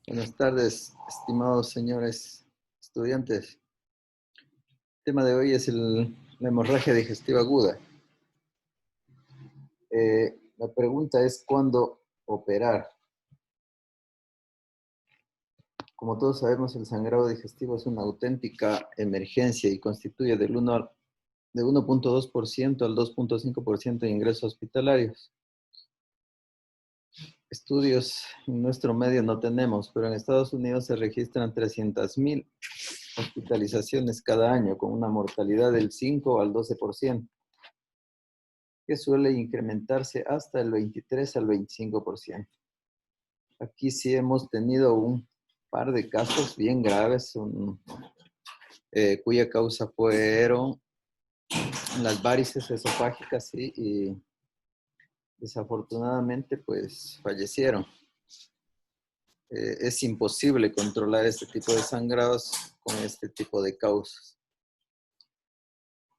Buenas tardes, estimados señores estudiantes. El tema de hoy es la hemorragia digestiva aguda. La pregunta es ¿cuándo operar? Como todos sabemos, el sangrado digestivo es una auténtica emergencia y constituye de 1.2% al 2.5% de ingresos hospitalarios. Estudios en nuestro medio no tenemos, pero en Estados Unidos se registran 300,000 hospitalizaciones cada año con una mortalidad del 5 al 12%, que suele incrementarse hasta el 23 al 25%. Aquí sí hemos tenido un par de casos bien graves, cuya causa fueron las varices esofágicas y desafortunadamente pues fallecieron. Es imposible controlar este tipo de sangrados con este tipo de causas.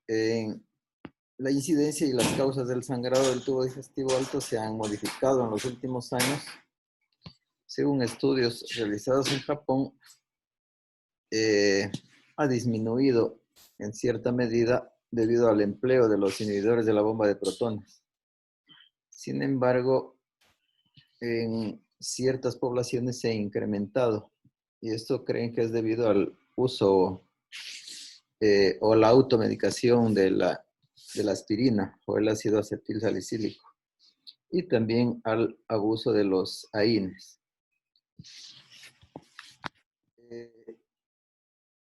La incidencia y las causas del sangrado del tubo digestivo alto se han modificado en los últimos años. Según estudios realizados en Japón, ha disminuido en cierta medida debido al empleo de los inhibidores de la bomba de protones. Sin embargo, en ciertas poblaciones se ha incrementado y esto creen que es debido al uso o la automedicación de la aspirina o el ácido acetil salicílico y también al abuso de los AINES.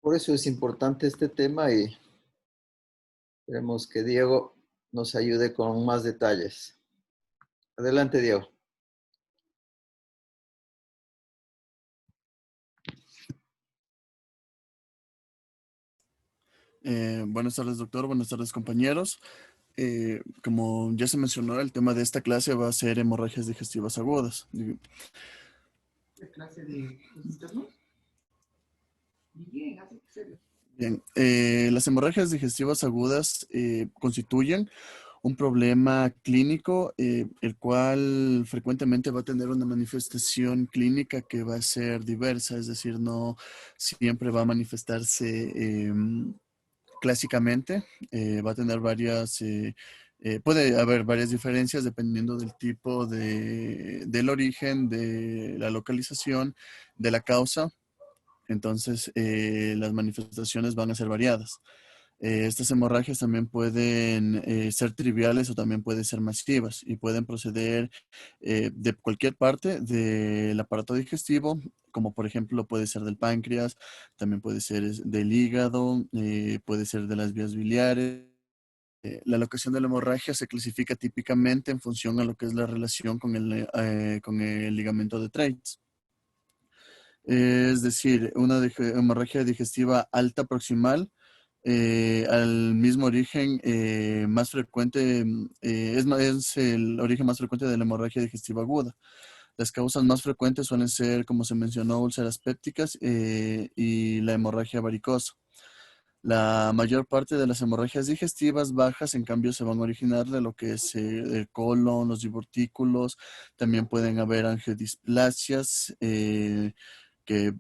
Por eso es importante este tema y esperemos que Diego nos ayude con más detalles. Adelante, Diego. Buenas tardes, doctor. Buenas tardes, compañeros. Como ya se mencionó, el tema de esta clase va a ser hemorragias digestivas agudas. ¿Qué clase de internos? Bien, así que serio. Bien, las hemorragias digestivas agudas constituyen un problema clínico, el cual frecuentemente va a tener una manifestación clínica que va a ser diversa, es decir, no siempre va a manifestarse clásicamente. Va a tener puede haber varias diferencias dependiendo del tipo del origen, de la localización, de la causa. Entonces, las manifestaciones van a ser variadas. Estas hemorragias también pueden ser triviales o también pueden ser masivas y pueden proceder de cualquier parte del aparato digestivo, como por ejemplo puede ser del páncreas, también puede ser del hígado, puede ser de las vías biliares. La locación de la hemorragia se clasifica típicamente en función a lo que es la relación con el ligamento de Treitz. Es decir, una hemorragia digestiva alta proximal al mismo origen más frecuente, es el origen más frecuente de la hemorragia digestiva aguda. Las causas más frecuentes suelen ser, como se mencionó, úlceras pépticas y la hemorragia varicosa. La mayor parte de las hemorragias digestivas bajas, en cambio, se van a originar de lo que es el colon, los divertículos. También pueden haber angiodisplasias que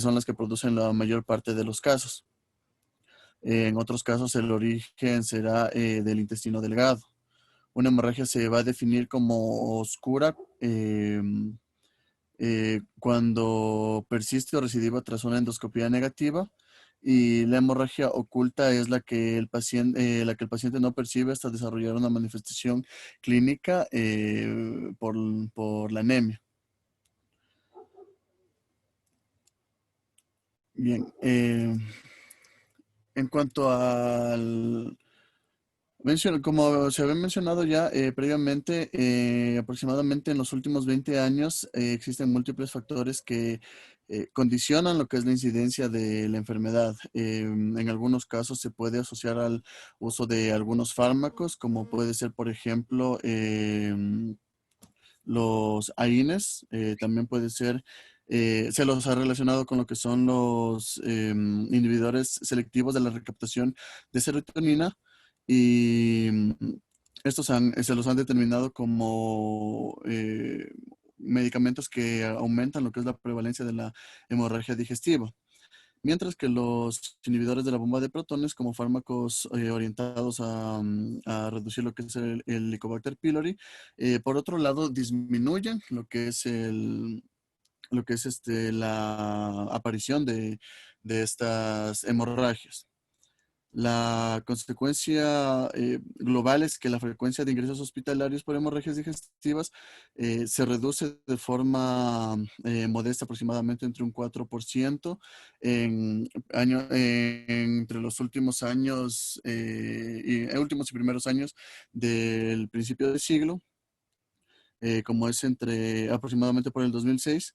son las que producen la mayor parte de los casos. En otros casos, el origen será del intestino delgado. Una hemorragia se va a definir como oscura cuando persiste o recidiva tras una endoscopía negativa, y la hemorragia oculta es la que el paciente no percibe hasta desarrollar una manifestación clínica por la anemia. Bien, en cuanto al como se había mencionado ya previamente, aproximadamente en los últimos 20 años existen múltiples factores que condicionan lo que es la incidencia de la enfermedad. En algunos casos se puede asociar al uso de algunos fármacos, como puede ser, por ejemplo, los AINES. También puede ser, se los ha relacionado con lo que son los inhibidores selectivos de la recaptación de serotonina, y se los han determinado como medicamentos que aumentan lo que es la prevalencia de la hemorragia digestiva. Mientras que los inhibidores de la bomba de protones, como fármacos orientados a reducir lo que es el Helicobacter pylori, por otro lado, disminuyen lo que es la aparición de estas hemorragias. La consecuencia global es que la frecuencia de ingresos hospitalarios por hemorragias digestivas se reduce de forma modesta, aproximadamente entre un 4% entre los últimos años últimos y primeros años del principio del siglo, como es entre aproximadamente por el 2006,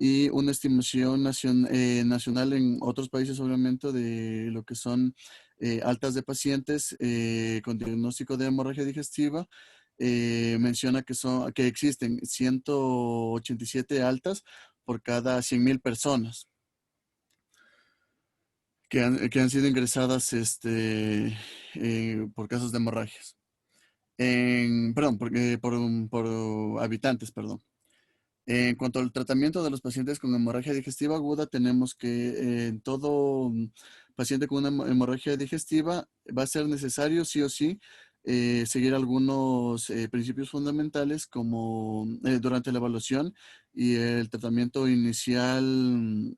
y una estimación nacional en otros países, obviamente, de lo que son altas de pacientes con diagnóstico de hemorragia digestiva. Menciona que existen 187 altas por cada 100,000 personas que han sido ingresadas por casos de hemorragias. Perdón, por habitantes, perdón. En cuanto al tratamiento de los pacientes con hemorragia digestiva aguda, tenemos que en todo paciente con una hemorragia digestiva va a ser necesario sí o sí seguir algunos principios fundamentales como durante la evaluación y el tratamiento inicial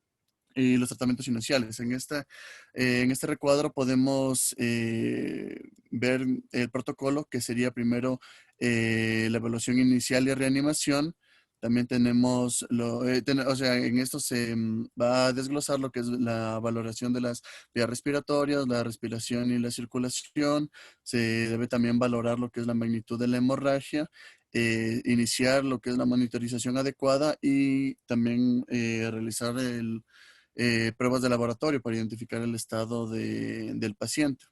y los tratamientos iniciales. En este recuadro podemos ver el protocolo, que sería primero la evaluación inicial y reanimación. También tenemos, o sea, en esto se va a desglosar lo que es la valoración de las vías respiratorias, la respiración y la circulación. Se debe también valorar lo que es la magnitud de la hemorragia, iniciar lo que es la monitorización adecuada y también realizar pruebas de laboratorio para identificar el estado del paciente.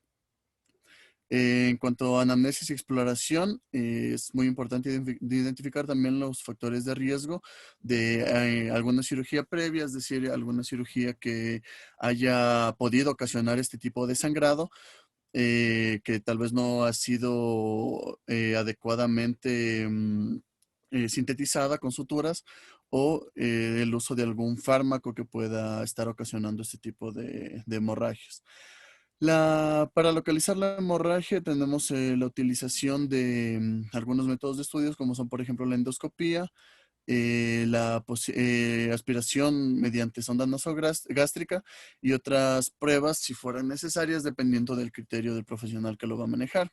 En cuanto a anamnesis y exploración, es muy importante identificar también los factores de riesgo de alguna cirugía previa, es decir, alguna cirugía que haya podido ocasionar este tipo de sangrado, que tal vez no ha sido adecuadamente sintetizada con suturas, o el uso de algún fármaco que pueda estar ocasionando este tipo de hemorragias. Para localizar la hemorragia tenemos la utilización de algunos métodos de estudios, como son por ejemplo la endoscopía, aspiración mediante sonda nasogástrica y otras pruebas si fueran necesarias dependiendo del criterio del profesional que lo va a manejar.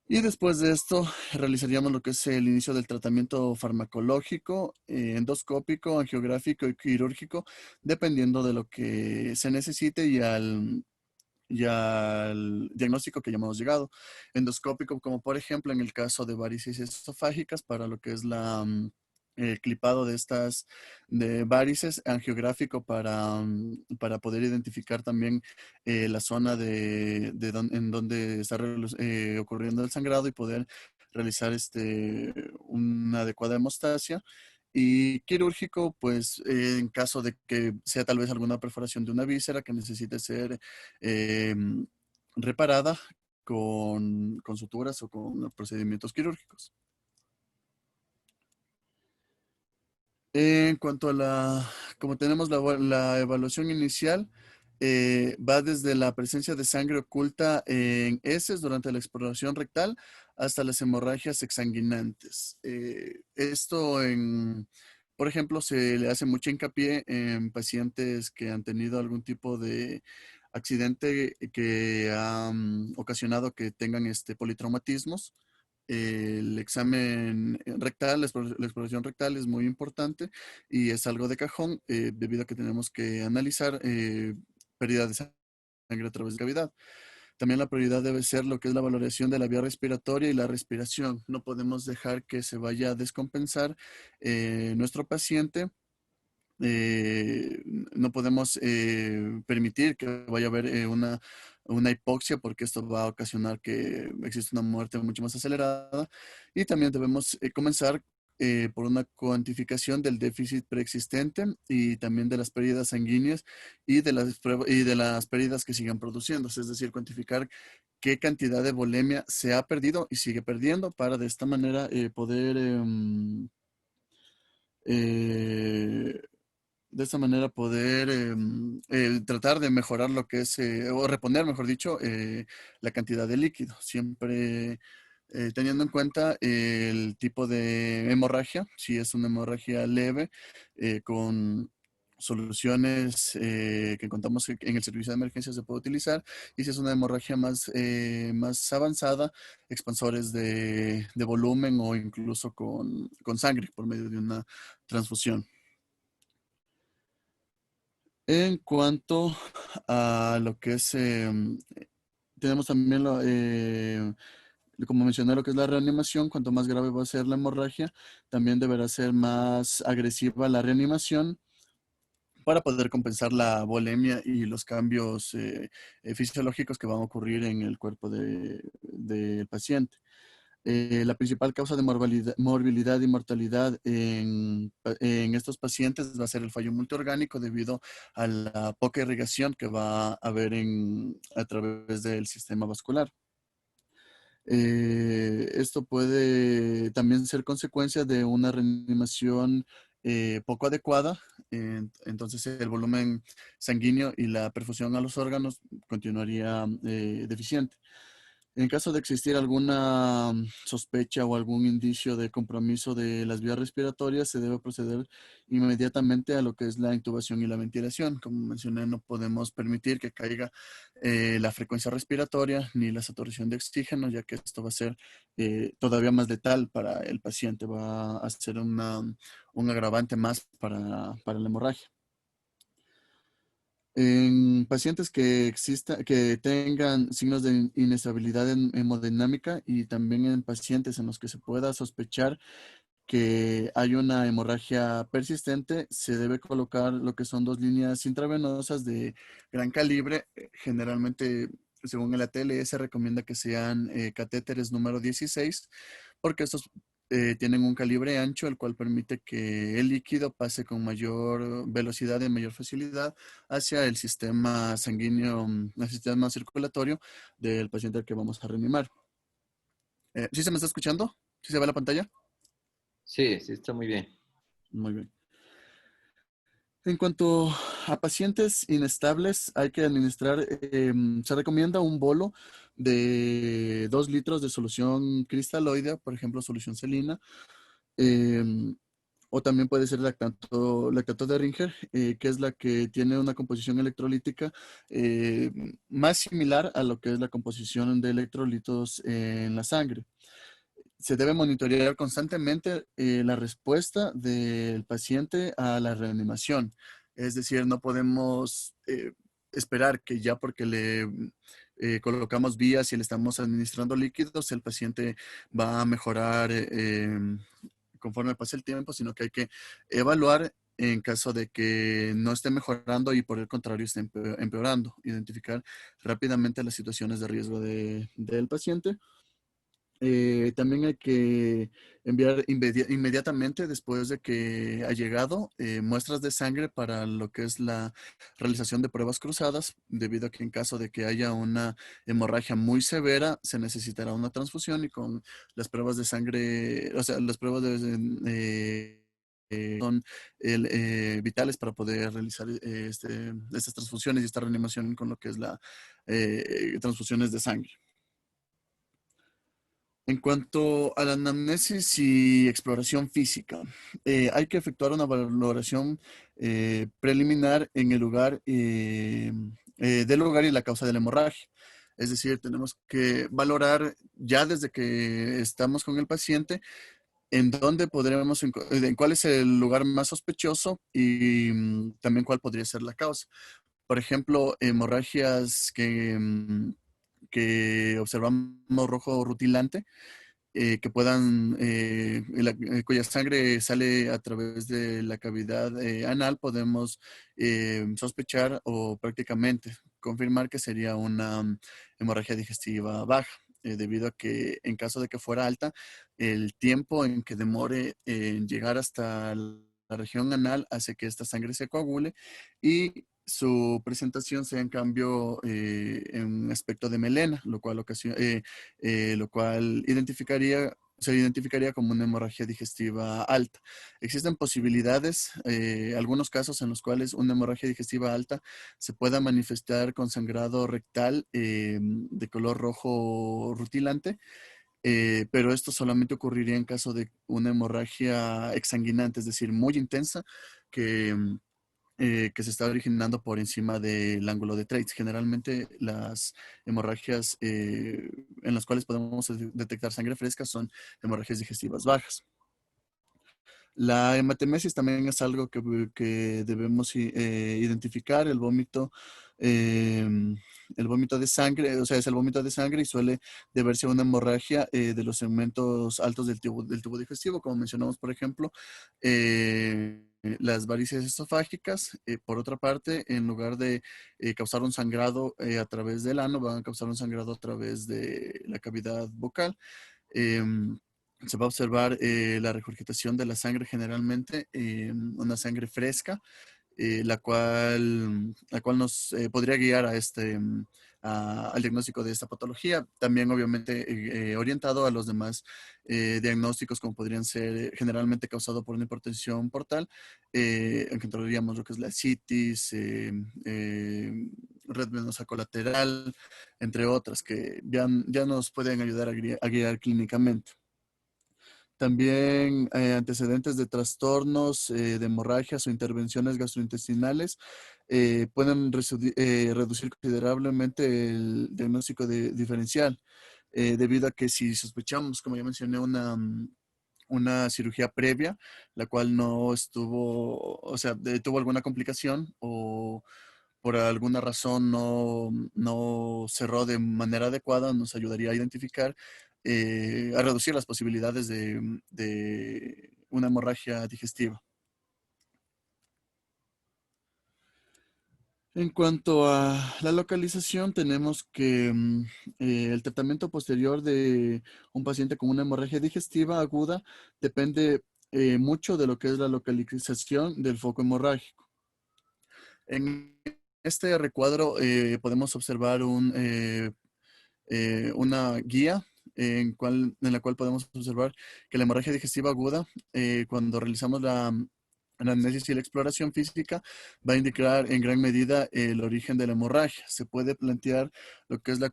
Y después de esto realizaríamos lo que es el inicio del tratamiento farmacológico, endoscópico, angiográfico y quirúrgico, dependiendo de lo que se necesite y al diagnóstico que ya hemos llegado. Endoscópico, como por ejemplo en el caso de varices esofágicas, para lo que es el clipado de estas de varices, angiográfico para poder identificar también la zona en donde está ocurriendo el sangrado y poder realizar una adecuada hemostasia. Y quirúrgico, pues en caso de que sea tal vez alguna perforación de una víscera que necesite ser eh, reparada con suturas o con procedimientos quirúrgicos. En cuanto a como tenemos la evaluación inicial, va desde la presencia de sangre oculta en heces durante la exploración rectal hasta las hemorragias exsanguinantes. Por ejemplo, se le hace mucho hincapié en pacientes que han tenido algún tipo de accidente que ha ocasionado que tengan politraumatismos. El examen rectal, la exploración rectal es muy importante y es algo de cajón debido a que tenemos que analizar pérdida de sangre a través de cavidad. También la prioridad debe ser lo que es la valoración de la vía respiratoria y la respiración. No podemos dejar que se vaya a descompensar nuestro paciente. No podemos permitir que vaya a haber una hipoxia, porque esto va a ocasionar que exista una muerte mucho más acelerada. Y también debemos comenzar por una cuantificación del déficit preexistente y también de las pérdidas sanguíneas y de las pérdidas que sigan produciéndose, es decir, cuantificar qué cantidad de volemia se ha perdido y sigue perdiendo para de esta manera poder Eh, de esta manera poder tratar de mejorar lo que es, o reponer, mejor dicho, la cantidad de líquido, siempre teniendo en cuenta el tipo de hemorragia, si es una hemorragia leve, con soluciones que encontramos en el servicio de emergencia se puede utilizar, y si es una hemorragia más avanzada, expansores de volumen o incluso con sangre por medio de una transfusión. En cuanto a lo que es, tenemos también, como mencioné, lo que es la reanimación. Cuanto más grave va a ser la hemorragia, también deberá ser más agresiva la reanimación para poder compensar la volemia y los cambios fisiológicos que van a ocurrir en el cuerpo del paciente. La principal causa de morbilidad y mortalidad en estos pacientes va a ser el fallo multiorgánico debido a la poca irrigación que va a haber a través del sistema vascular. Esto puede también ser consecuencia de una reanimación poco adecuada. Entonces el volumen sanguíneo y la perfusión a los órganos continuaría deficiente. En caso de existir alguna sospecha o algún indicio de compromiso de las vías respiratorias, se debe proceder inmediatamente a lo que es la intubación y la ventilación. Como mencioné, no podemos permitir que caiga la frecuencia respiratoria ni la saturación de oxígeno, ya que esto va a ser todavía más letal para el paciente, va a ser un agravante más para la hemorragia. En pacientes que tengan signos de inestabilidad hemodinámica, y también en pacientes en los que se pueda sospechar que hay una hemorragia persistente, se debe colocar lo que son dos líneas intravenosas de gran calibre. Generalmente, según el ATLS, se recomienda que sean catéteres número 16, porque estos tienen un calibre ancho, el cual permite que el líquido pase con mayor velocidad y mayor facilidad hacia el sistema sanguíneo, el sistema circulatorio del paciente al que vamos a reanimar. ¿Sí se me está escuchando? ¿Sí se ve la pantalla? Sí, sí, está muy bien. Muy bien. En cuanto a pacientes inestables, hay que administrar, se recomienda un bolo de 2 litros de solución cristaloidea, por ejemplo, solución salina, em, o también puede ser lactato de Ringer, que es la que tiene una composición electrolítica eh, más similar a lo que es la composición de electrolitos en la sangre. Se debe monitorear constantemente la respuesta del paciente a la reanimación. Es decir, no podemos esperar que ya porque le colocamos vías y le estamos administrando líquidos, el paciente va a mejorar conforme pase el tiempo, sino que hay que evaluar en caso de que no esté mejorando y por el contrario esté empeorando. Identificar rápidamente las situaciones de riesgo del paciente. También hay que enviar inmediatamente después de que ha llegado muestras de sangre para lo que es la realización de pruebas cruzadas, debido a que en caso de que haya una hemorragia muy severa, se necesitará una transfusión, y con las pruebas de sangre, o sea, las pruebas son vitales para poder realizar estas transfusiones y esta reanimación con lo que es la transfusiones de sangre. En cuanto a la anamnesis y exploración física, hay que efectuar una valoración preliminar en el lugar, del lugar y la causa de la hemorragia. Es decir, tenemos que valorar ya desde que estamos con el paciente en dónde podremos, en cuál es el lugar más sospechoso, y también cuál podría ser la causa. Por ejemplo, hemorragias que observamos rojo rutilante, que puedan, cuya sangre sale a través de la cavidad anal, podemos sospechar o prácticamente confirmar que sería una hemorragia digestiva baja, debido a que en caso de que fuera alta, el tiempo en que demore en llegar hasta la región anal hace que esta sangre se coagule y su presentación sea en cambio en aspecto de melena, lo cual identificaría se identificaría como una hemorragia digestiva alta. Existen posibilidades, algunos casos en los cuales una hemorragia digestiva alta se pueda manifestar con sangrado rectal de color rojo rutilante, pero esto solamente ocurriría en caso de una hemorragia exsanguinante, es decir, muy intensa, que, que se está originando por encima del ángulo de Treitz. Generalmente las hemorragias en las cuales podemos detectar sangre fresca son hemorragias digestivas bajas. La hematemesis también es algo que debemos identificar. El vómito de sangre, o sea, es el vómito de sangre y suele deberse a una hemorragia de los segmentos altos del tubo digestivo, como mencionamos, por ejemplo, las varices esofágicas. Por otra parte, en lugar de causar un sangrado a través del ano, van a causar un sangrado a través de la cavidad bucal. Em, Se va a observar la regurgitación de la sangre generalmente, una sangre fresca, la cual nos podría guiar a al diagnóstico de esta patología. También, obviamente, orientado a los demás diagnósticos, como podrían ser generalmente causado por una hipertensión portal, encontraríamos lo que es la citis, red venosa colateral, entre otras, que ya nos pueden ayudar a guiar clínicamente. También antecedentes de trastornos de hemorragias o intervenciones gastrointestinales pueden reducir considerablemente el diagnóstico diferencial, debido a que si sospechamos, como ya mencioné, una cirugía previa, la cual no estuvo, o sea, tuvo alguna complicación o por alguna razón no cerró de manera adecuada, nos ayudaría a identificar, a reducir las posibilidades de una hemorragia digestiva. En cuanto a la localización, tenemos que el tratamiento posterior de un paciente con una hemorragia digestiva aguda depende mucho de lo que es la localización del foco hemorrágico. En este recuadro podemos observar una guía en la cual podemos observar que la hemorragia digestiva aguda, cuando realizamos la análisis y la exploración física, va a indicar en gran medida el origen de la hemorragia. Se puede plantear lo que es la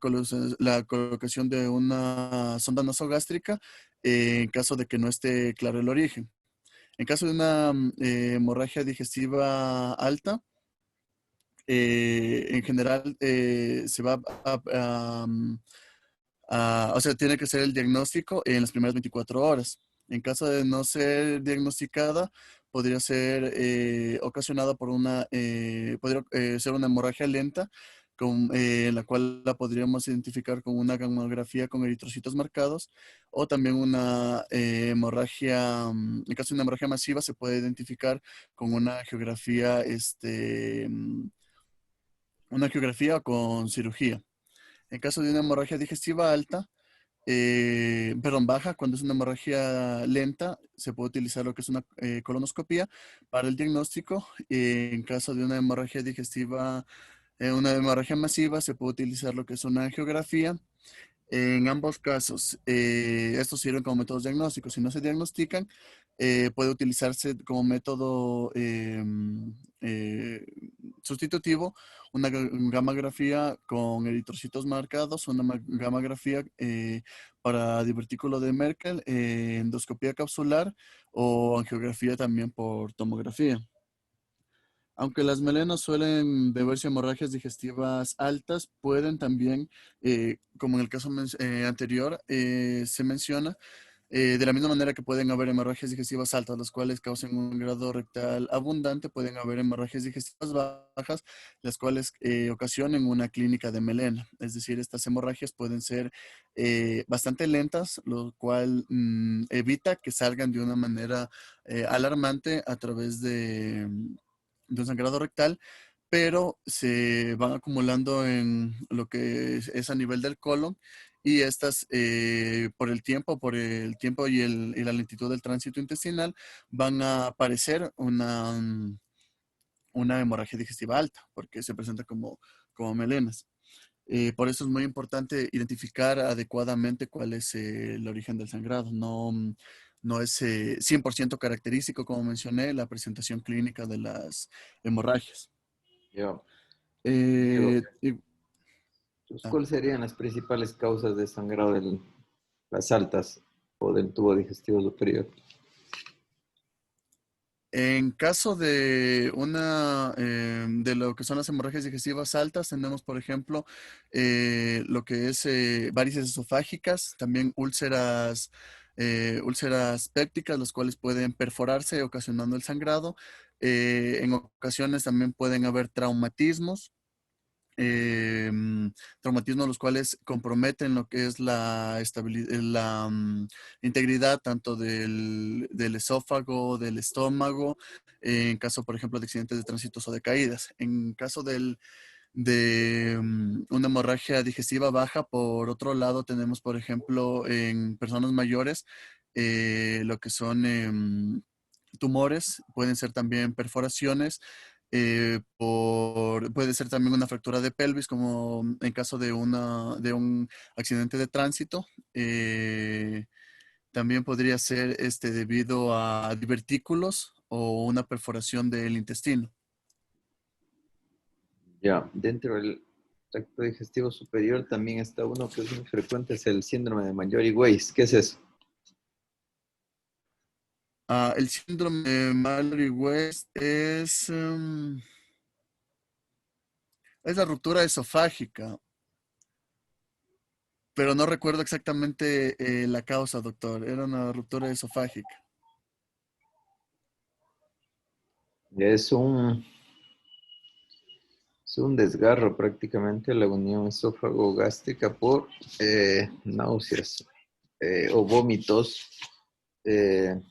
colocación de una sonda nasogástrica en caso de que no esté claro el origen. En caso de una hemorragia digestiva alta, en general se va o sea, tiene que ser el diagnóstico en las primeras 24 horas. En caso de no ser diagnosticada, podría ser ocasionada por podría ser una hemorragia lenta, en la cual la podríamos identificar con una gamografía con eritrocitos marcados, o también una hemorragia, en caso de una hemorragia masiva, se puede identificar con una geografía con cirugía. En caso de una hemorragia digestiva alta, perdón, baja, cuando es una hemorragia lenta, se puede utilizar lo que es una colonoscopía para el diagnóstico. En caso de una hemorragia masiva, se puede utilizar lo que es una angiografía. En ambos casos, estos sirven como métodos diagnósticos. Si no se diagnostican, puede utilizarse como método eh, sustitutivo una gamografía con eritrocitos marcados, una gamografía para divertículo de Merkel, endoscopía capsular o angiografía también por tomografía. Aunque las melenas suelen deberse a hemorragias digestivas altas, pueden también, como en el caso anterior, se menciona, de la misma manera que pueden haber hemorragias digestivas altas, las cuales causan un grado rectal abundante, pueden haber hemorragias digestivas bajas, las cuales ocasionen una clínica de melena. Es decir, estas hemorragias pueden ser bastante lentas, lo cual evita que salgan de una manera alarmante a través de un sangrado rectal, pero se van acumulando en lo que es a nivel del colon, y estas por el tiempo y la lentitud del tránsito intestinal van a aparecer una hemorragia digestiva alta porque se presenta como melenas. Por eso es muy importante identificar adecuadamente cuál es el origen del sangrado. No es 100% característico, como mencioné, la presentación clínica de las hemorragias. Ya. Diego, Y, pues, ah, ¿cuáles serían las principales causas de sangrado de las altas o del tubo digestivo superior? En caso de de lo que son las hemorragias digestivas altas, tenemos, por ejemplo, lo que es varices esofágicas, también úlceras pépticas, las cuales pueden perforarse ocasionando el sangrado. En ocasiones también pueden haber traumatismos los cuales comprometen lo que es la integridad tanto del esófago, del estómago, en caso, por ejemplo, de accidentes de tránsito o de caídas. En caso de una hemorragia digestiva baja, por otro lado, tenemos, por ejemplo, en personas mayores, lo que son tumores, pueden ser también perforaciones, puede ser también una fractura de pelvis, como en caso de un accidente de tránsito. También podría ser debido a divertículos o una perforación del intestino. Ya, dentro del tracto digestivo superior también está uno que es muy frecuente, es el síndrome de Mallory-Weiss. ¿Qué es eso? El síndrome de Mallory-Weiss es la ruptura esofágica, pero no recuerdo exactamente la causa, doctor. Era una ruptura esofágica. Es es un desgarro prácticamente la unión esófago-gástrica por náuseas o vómitos eh,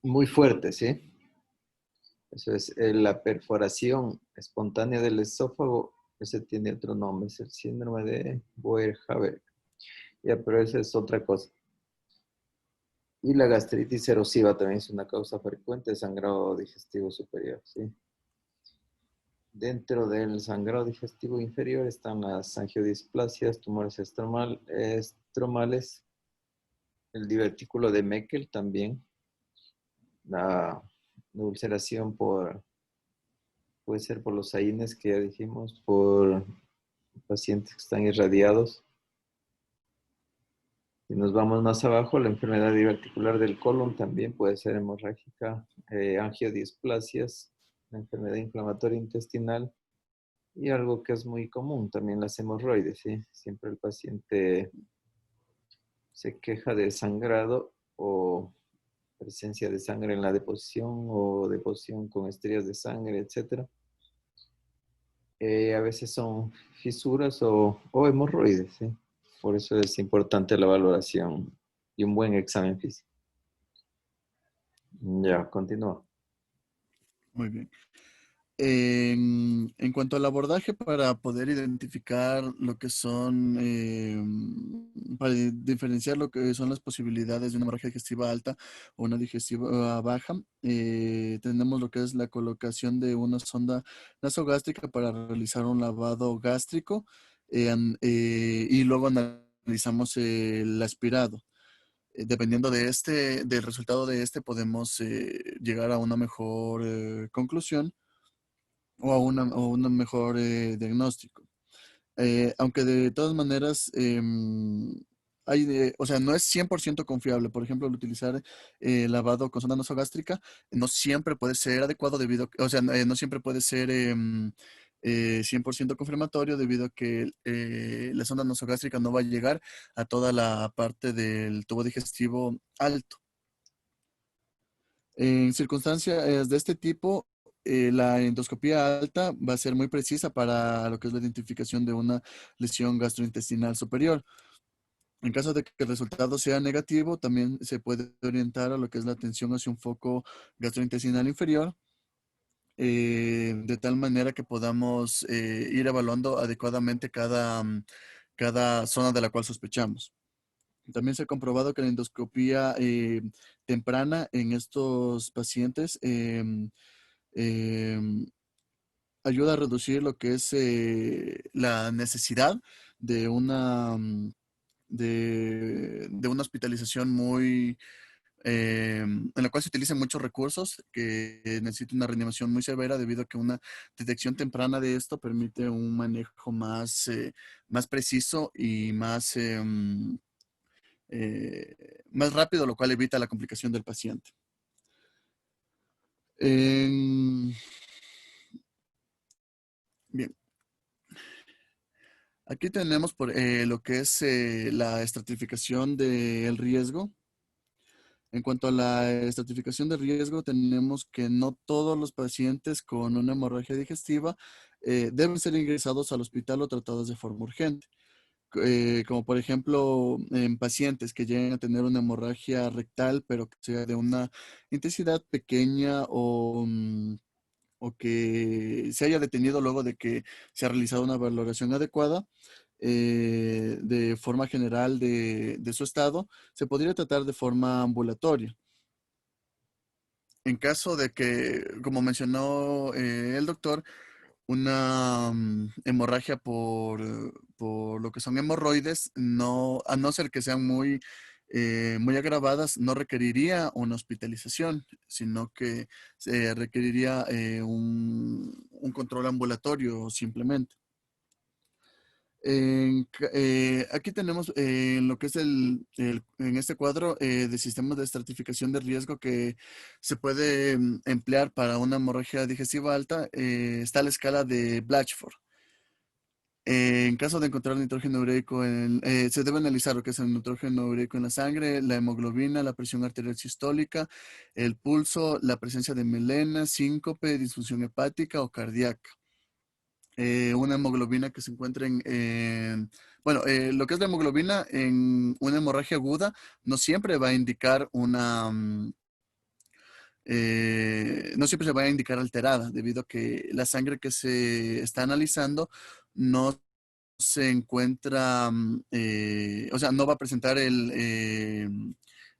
muy fuertes, ¿sí? Eso es la perforación espontánea del esófago. Ese tiene otro nombre, es el síndrome de Boer-Haber. Ya, pero esa es otra cosa. Y la gastritis erosiva también es una causa frecuente de sangrado digestivo superior, ¿sí? Dentro del sangrado digestivo inferior están las angiodisplasias, tumores estromales, el divertículo de Meckel también, la ulceración puede ser por los AINES que ya dijimos, por pacientes que están irradiados. Si nos vamos más abajo, la enfermedad diverticular del colon también puede ser hemorrágica, angiodisplasias, la enfermedad inflamatoria intestinal y algo que es muy común también las hemorroides, ¿sí? Siempre el paciente se queja de sangrado o presencia de sangre en la deposición o deposición con estrías de sangre, etcétera. A veces son fisuras o hemorroides, ¿sí? Por eso es importante la valoración y un buen examen físico. Ya, continúa. Muy bien. En cuanto al abordaje para poder identificar lo que son, para diferenciar lo que son las posibilidades de una hemorragia digestiva alta o una digestiva baja, tenemos lo que es la colocación de una sonda nasogástrica para realizar un lavado gástrico y luego analizamos el aspirado. Dependiendo del resultado de podemos llegar a una mejor conclusión o un mejor diagnóstico. Aunque de todas maneras, o sea, no es 100% confiable. Por ejemplo, el utilizar lavado con sonda nasogástrica no siempre puede ser adecuado o sea, no siempre puede ser 100% confirmatorio debido a que la sonda nasogástrica no va a llegar a toda la parte del tubo digestivo alto. En circunstancias de este tipo, la endoscopía alta va a ser muy precisa para lo que es la identificación de una lesión gastrointestinal superior. En caso de que el resultado sea negativo, también se puede orientar a lo que es la atención hacia un foco gastrointestinal inferior, de tal manera que podamos ir evaluando adecuadamente cada zona de la cual sospechamos. También se ha comprobado que la endoscopía temprana en estos pacientes em, ayuda a reducir lo que es la necesidad de de una hospitalización muy, en la cual se utilizan muchos recursos, que necesita una reanimación muy severa debido a que una detección temprana de esto permite un manejo más preciso y más rápido, lo cual evita la complicación del paciente. En- bien, aquí tenemos lo que es la estratificación del riesgo. En cuanto a la estratificación de riesgo, tenemos que no todos los pacientes con una hemorragia digestiva deben ser ingresados al hospital o tratados de forma urgente. Como por ejemplo en pacientes que lleguen a tener una hemorragia rectal, pero que sea de una intensidad pequeña o que se haya detenido luego de que se ha realizado una valoración adecuada de forma general de su estado, se podría tratar de forma ambulatoria. En caso de que, como mencionó el doctor, una hemorragia por lo que son hemorroides, no, a no ser que sean muy agravadas, no requeriría una hospitalización, sino que se requeriría un control ambulatorio simplemente. Aquí tenemos lo que es en este cuadro de sistemas de estratificación de riesgo que se puede emplear para una hemorragia digestiva alta. Está la escala de Blatchford. En caso de encontrar nitrógeno ureico, se debe analizar lo que es el nitrógeno ureico en la sangre, la hemoglobina, la presión arterial sistólica, el pulso, la presencia de melena, síncope, disfunción hepática o cardíaca. Una hemoglobina que se encuentra bueno, lo que es la hemoglobina en una hemorragia aguda no siempre va a indicar no siempre se va a indicar alterada, debido a que la sangre que se está analizando no se encuentra, o sea, no va a presentar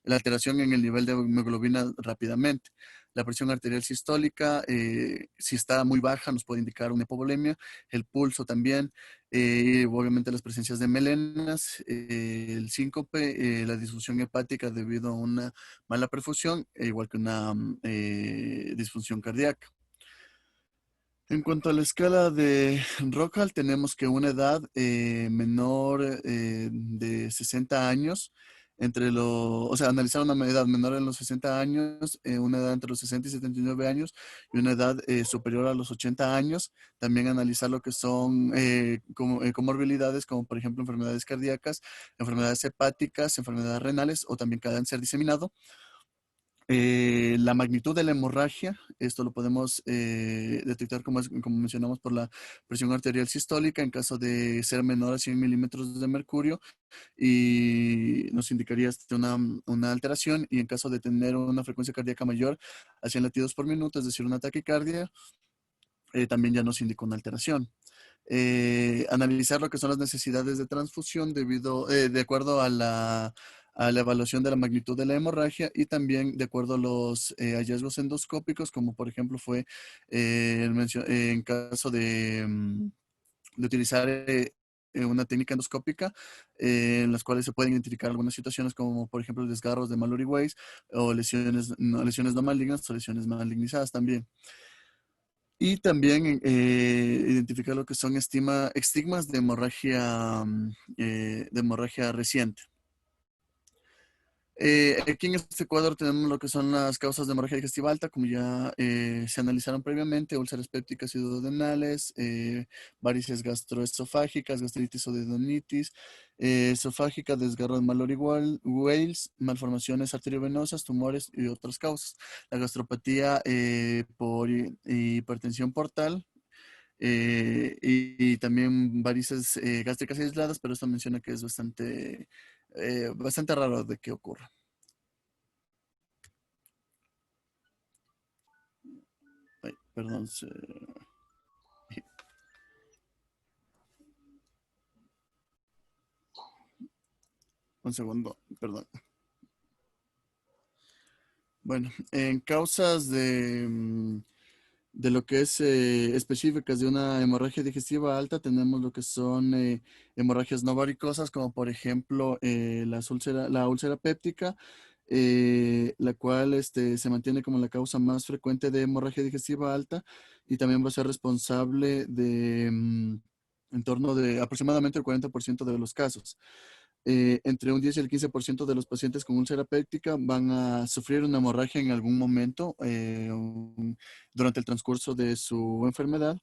la alteración en el nivel de hemoglobina rápidamente. La presión arterial sistólica, si está muy baja, nos puede indicar una hipovolemia. El pulso también, obviamente las presencias de melenas, el síncope, la disfunción hepática debido a una mala perfusión, igual que una disfunción cardíaca. En cuanto a la escala de Rockall, tenemos que una edad menor de 60 años, o sea, analizar una edad menor de los 60 años, una edad entre los 60 y 79 años y una edad superior a los 80 años. También analizar lo que son comorbilidades, como por ejemplo enfermedades cardíacas, enfermedades hepáticas, enfermedades renales o también cáncer diseminado. La magnitud de la hemorragia, esto lo podemos detectar como mencionamos por la presión arterial sistólica en caso de ser menor a 100 milímetros de mercurio y nos indicaría una alteración y en caso de tener una frecuencia cardíaca mayor a 100 latidos por minuto, es decir, una taquicardia, también ya nos indica una alteración. Analizar lo que son las necesidades de transfusión de acuerdo a la evaluación de la magnitud de la hemorragia y también de acuerdo a los hallazgos endoscópicos, como por ejemplo fue en caso de utilizar una técnica endoscópica en las cuales se pueden identificar algunas situaciones como por ejemplo desgarros de Mallory Weiss o lesiones no malignas o lesiones malignizadas también. Y también identificar lo que son estigmas de hemorragia reciente. Aquí en este cuadro tenemos lo que son las causas de hemorragia digestiva alta, como ya se analizaron previamente: úlceras pépticas y duodenales, varices gastroesofágicas, gastritis o duodenitis, esofágica, desgarro de Mallory-Weiss, malformaciones arteriovenosas, tumores y otras causas. La gastropatía por hipertensión portal, y también varices gástricas aisladas, pero esto menciona que es bastante raro de que ocurra. Ay, perdón. Un segundo, perdón. Bueno, en causas de lo que es específicas de una hemorragia digestiva alta, tenemos lo que son hemorragias no varicosas, como por ejemplo la úlcera péptica, la cual se mantiene como la causa más frecuente de hemorragia digestiva alta y también va a ser responsable de en torno de aproximadamente el 40% de los casos. Entre un 10 y el 15% de los pacientes con úlcera péptica van a sufrir una hemorragia en algún momento durante el transcurso de su enfermedad.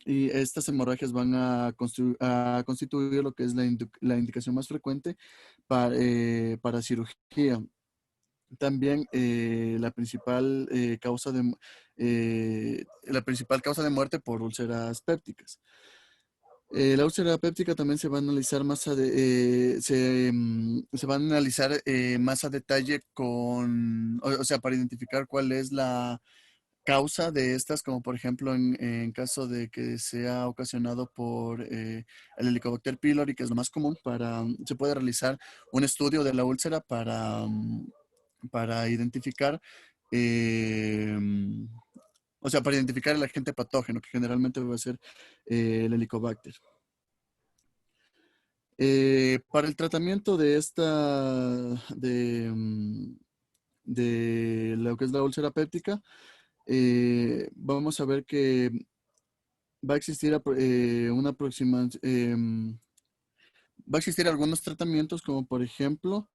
Y estas hemorragias van a constituir lo que es la indicación más frecuente para cirugía. También la principal causa de muerte por úlceras pépticas. La úlcera péptica también se va a analizar se va a analizar más a detalle o sea, para identificar cuál es la causa de estas, como por ejemplo en caso de que sea ocasionado por el Helicobacter pylori, que es lo más común, se puede realizar un estudio de la úlcera para identificar, eh, o sea, para identificar el agente patógeno, que generalmente va a ser el Helicobacter. Para el tratamiento de lo que es la úlcera péptica, vamos a ver que va a existir una aproximación, va a existir algunos tratamientos como por ejemplo,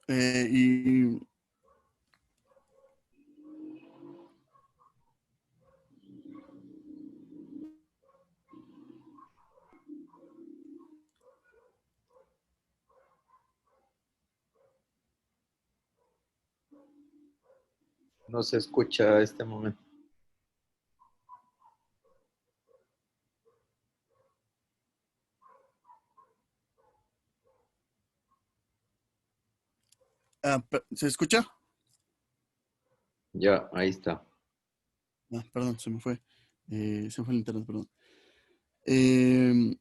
y No se escucha este momento. ¿se escucha? Ya, ahí está. Perdón, se me fue el internet, perdón. Eh,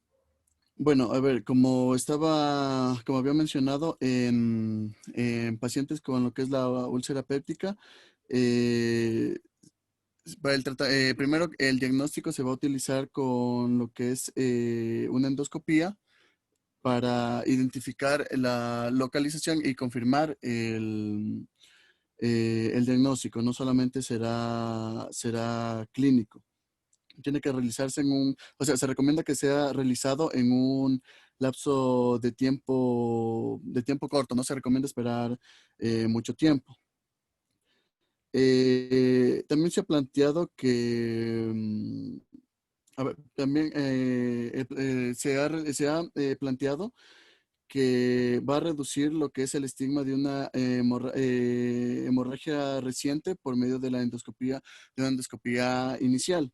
Bueno, a ver, como había mencionado, en pacientes con lo que es la úlcera péptica, eh, primero el diagnóstico se va a utilizar con lo que es una endoscopía para identificar la localización y confirmar el diagnóstico. No solamente será clínico. Tiene que realizarse o sea, se recomienda que sea realizado en un lapso de tiempo corto, no se recomienda esperar mucho tiempo. También se ha planteado que, a ver, también se ha planteado que va a reducir lo que es el estigma de una hemorragia reciente por medio de una endoscopía inicial.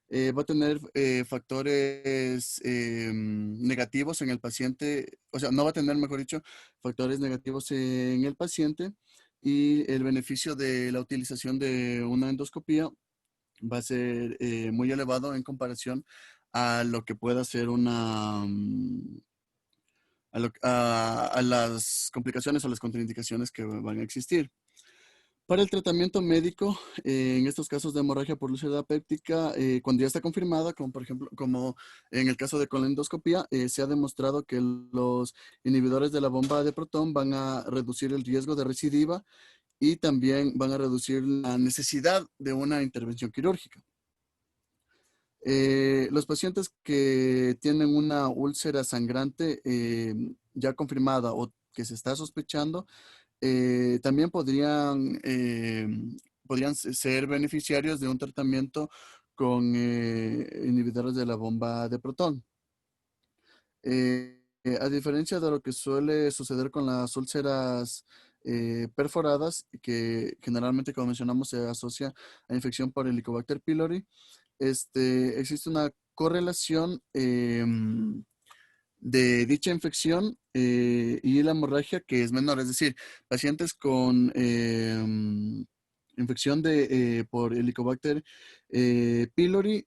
Va a tener factores negativos en el paciente, o sea, no va a tener, mejor dicho, factores negativos en el paciente y el beneficio de la utilización de una endoscopía va a ser muy elevado en comparación a lo que pueda ser a las complicaciones o las contraindicaciones que van a existir. Para el tratamiento médico, en estos casos de hemorragia por úlcera péptica, cuando ya está confirmada, como por ejemplo, como en el caso de colendoscopía, se ha demostrado que los inhibidores de la bomba de protón van a reducir el riesgo de recidiva y también van a reducir la necesidad de una intervención quirúrgica. Los pacientes que tienen una úlcera sangrante ya confirmada o que se está sospechando, también podrían ser beneficiarios de un tratamiento con inhibidores de la bomba de protón. A diferencia de lo que suele suceder con las úlceras perforadas, que generalmente, como mencionamos, se asocia a infección por Helicobacter pylori, existe una correlación de dicha infección y la hemorragia que es menor. Es decir, pacientes infección por Helicobacter pylori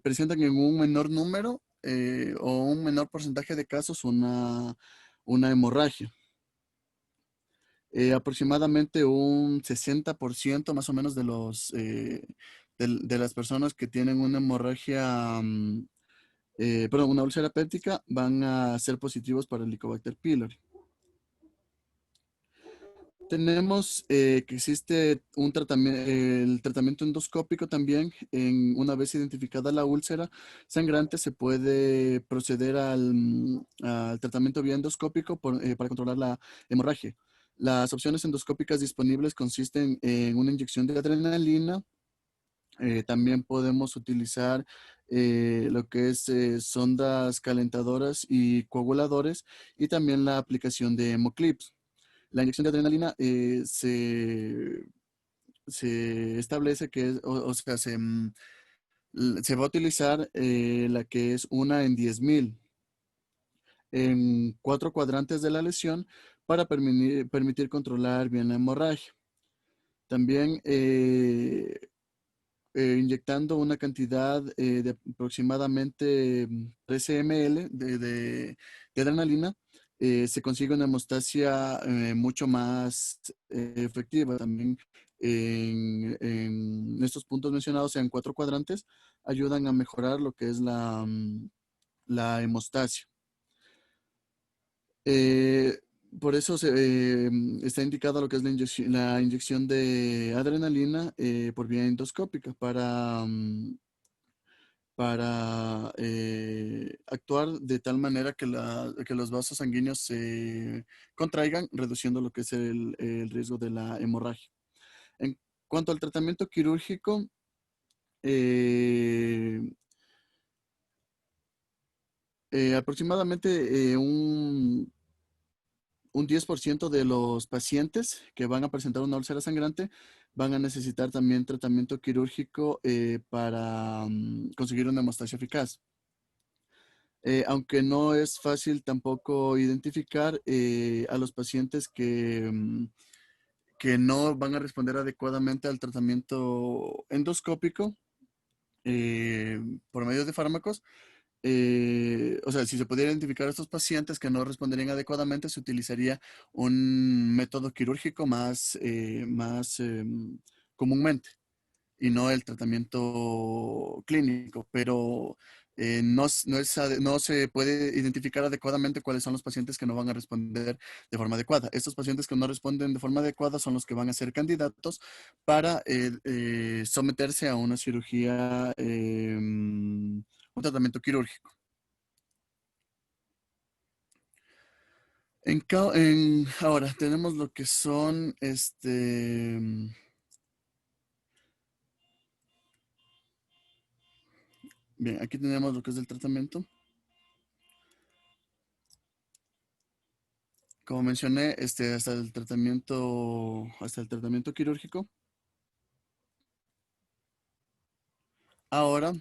presentan en un menor número o un menor porcentaje de casos una hemorragia. Aproximadamente un 60% más o menos de las personas que tienen una hemorragia, perdón, una úlcera péptica van a ser positivos para el Helicobacter pylori. Tenemos que existe un tratamiento, el tratamiento endoscópico también. Una vez identificada la úlcera sangrante, se puede proceder al tratamiento vía endoscópico para controlar la hemorragia. Las opciones endoscópicas disponibles consisten en una inyección de adrenalina. También podemos utilizar lo que es sondas calentadoras y coaguladores, y también la aplicación de hemoclips. La inyección de adrenalina se establece que o sea, se va a utilizar la que es una en 10.000 en 4 cuadrantes de la lesión para permitir controlar bien la hemorragia. También inyectando una cantidad de aproximadamente 13 ml de adrenalina, se consigue una hemostasia mucho más efectiva. También en estos puntos mencionados, sean 4 cuadrantes, ayudan a mejorar lo que es la hemostasia. Eh, por eso está indicado lo que es la inyección de adrenalina por vía endoscópica para actuar de tal manera que los vasos sanguíneos se contraigan, reduciendo lo que es el riesgo de la hemorragia. En cuanto al tratamiento quirúrgico, eh, aproximadamente un 10% de los pacientes que van a presentar una úlcera sangrante van a necesitar también tratamiento quirúrgico para conseguir una hemostasia eficaz. Aunque no es fácil tampoco identificar a los pacientes que no van a responder adecuadamente al tratamiento endoscópico eh, por medio de fármacos. O sea, si se pudiera identificar a estos pacientes que no responderían adecuadamente, se utilizaría un método quirúrgico más comúnmente, y no el tratamiento clínico. Pero no se puede identificar adecuadamente cuáles son los pacientes que no van a responder de forma adecuada. Estos pacientes que no responden de forma adecuada son los que van a ser candidatos para someterse a una cirugía, un tratamiento quirúrgico. Ahora tenemos lo que son bien, aquí tenemos lo que es el tratamiento. Como mencioné, hasta el tratamiento quirúrgico. Ahora,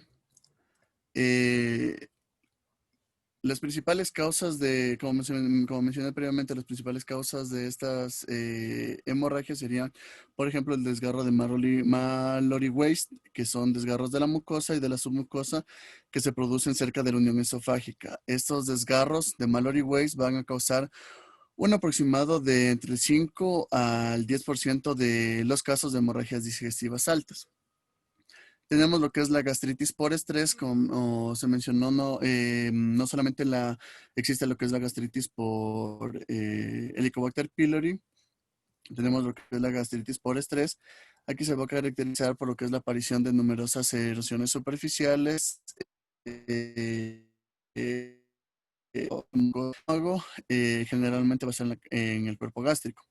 eh, las principales causas como mencioné previamente, las principales causas de estas hemorragias serían, por ejemplo, el desgarro de Mallory Waste, que son desgarros de la mucosa y de la submucosa que se producen cerca de la unión esofágica. Estos desgarros de Mallory Waste van a causar un aproximado de entre el 5 al 10% de los casos de hemorragias digestivas altas. Tenemos lo que es la gastritis por estrés, como se mencionó, no solamente existe lo que es la gastritis por Helicobacter pylori. Tenemos lo que es la gastritis por estrés. Aquí se va a caracterizar por lo que es la aparición de numerosas erosiones superficiales, eh, eh, generalmente va a ser en el cuerpo gástrico.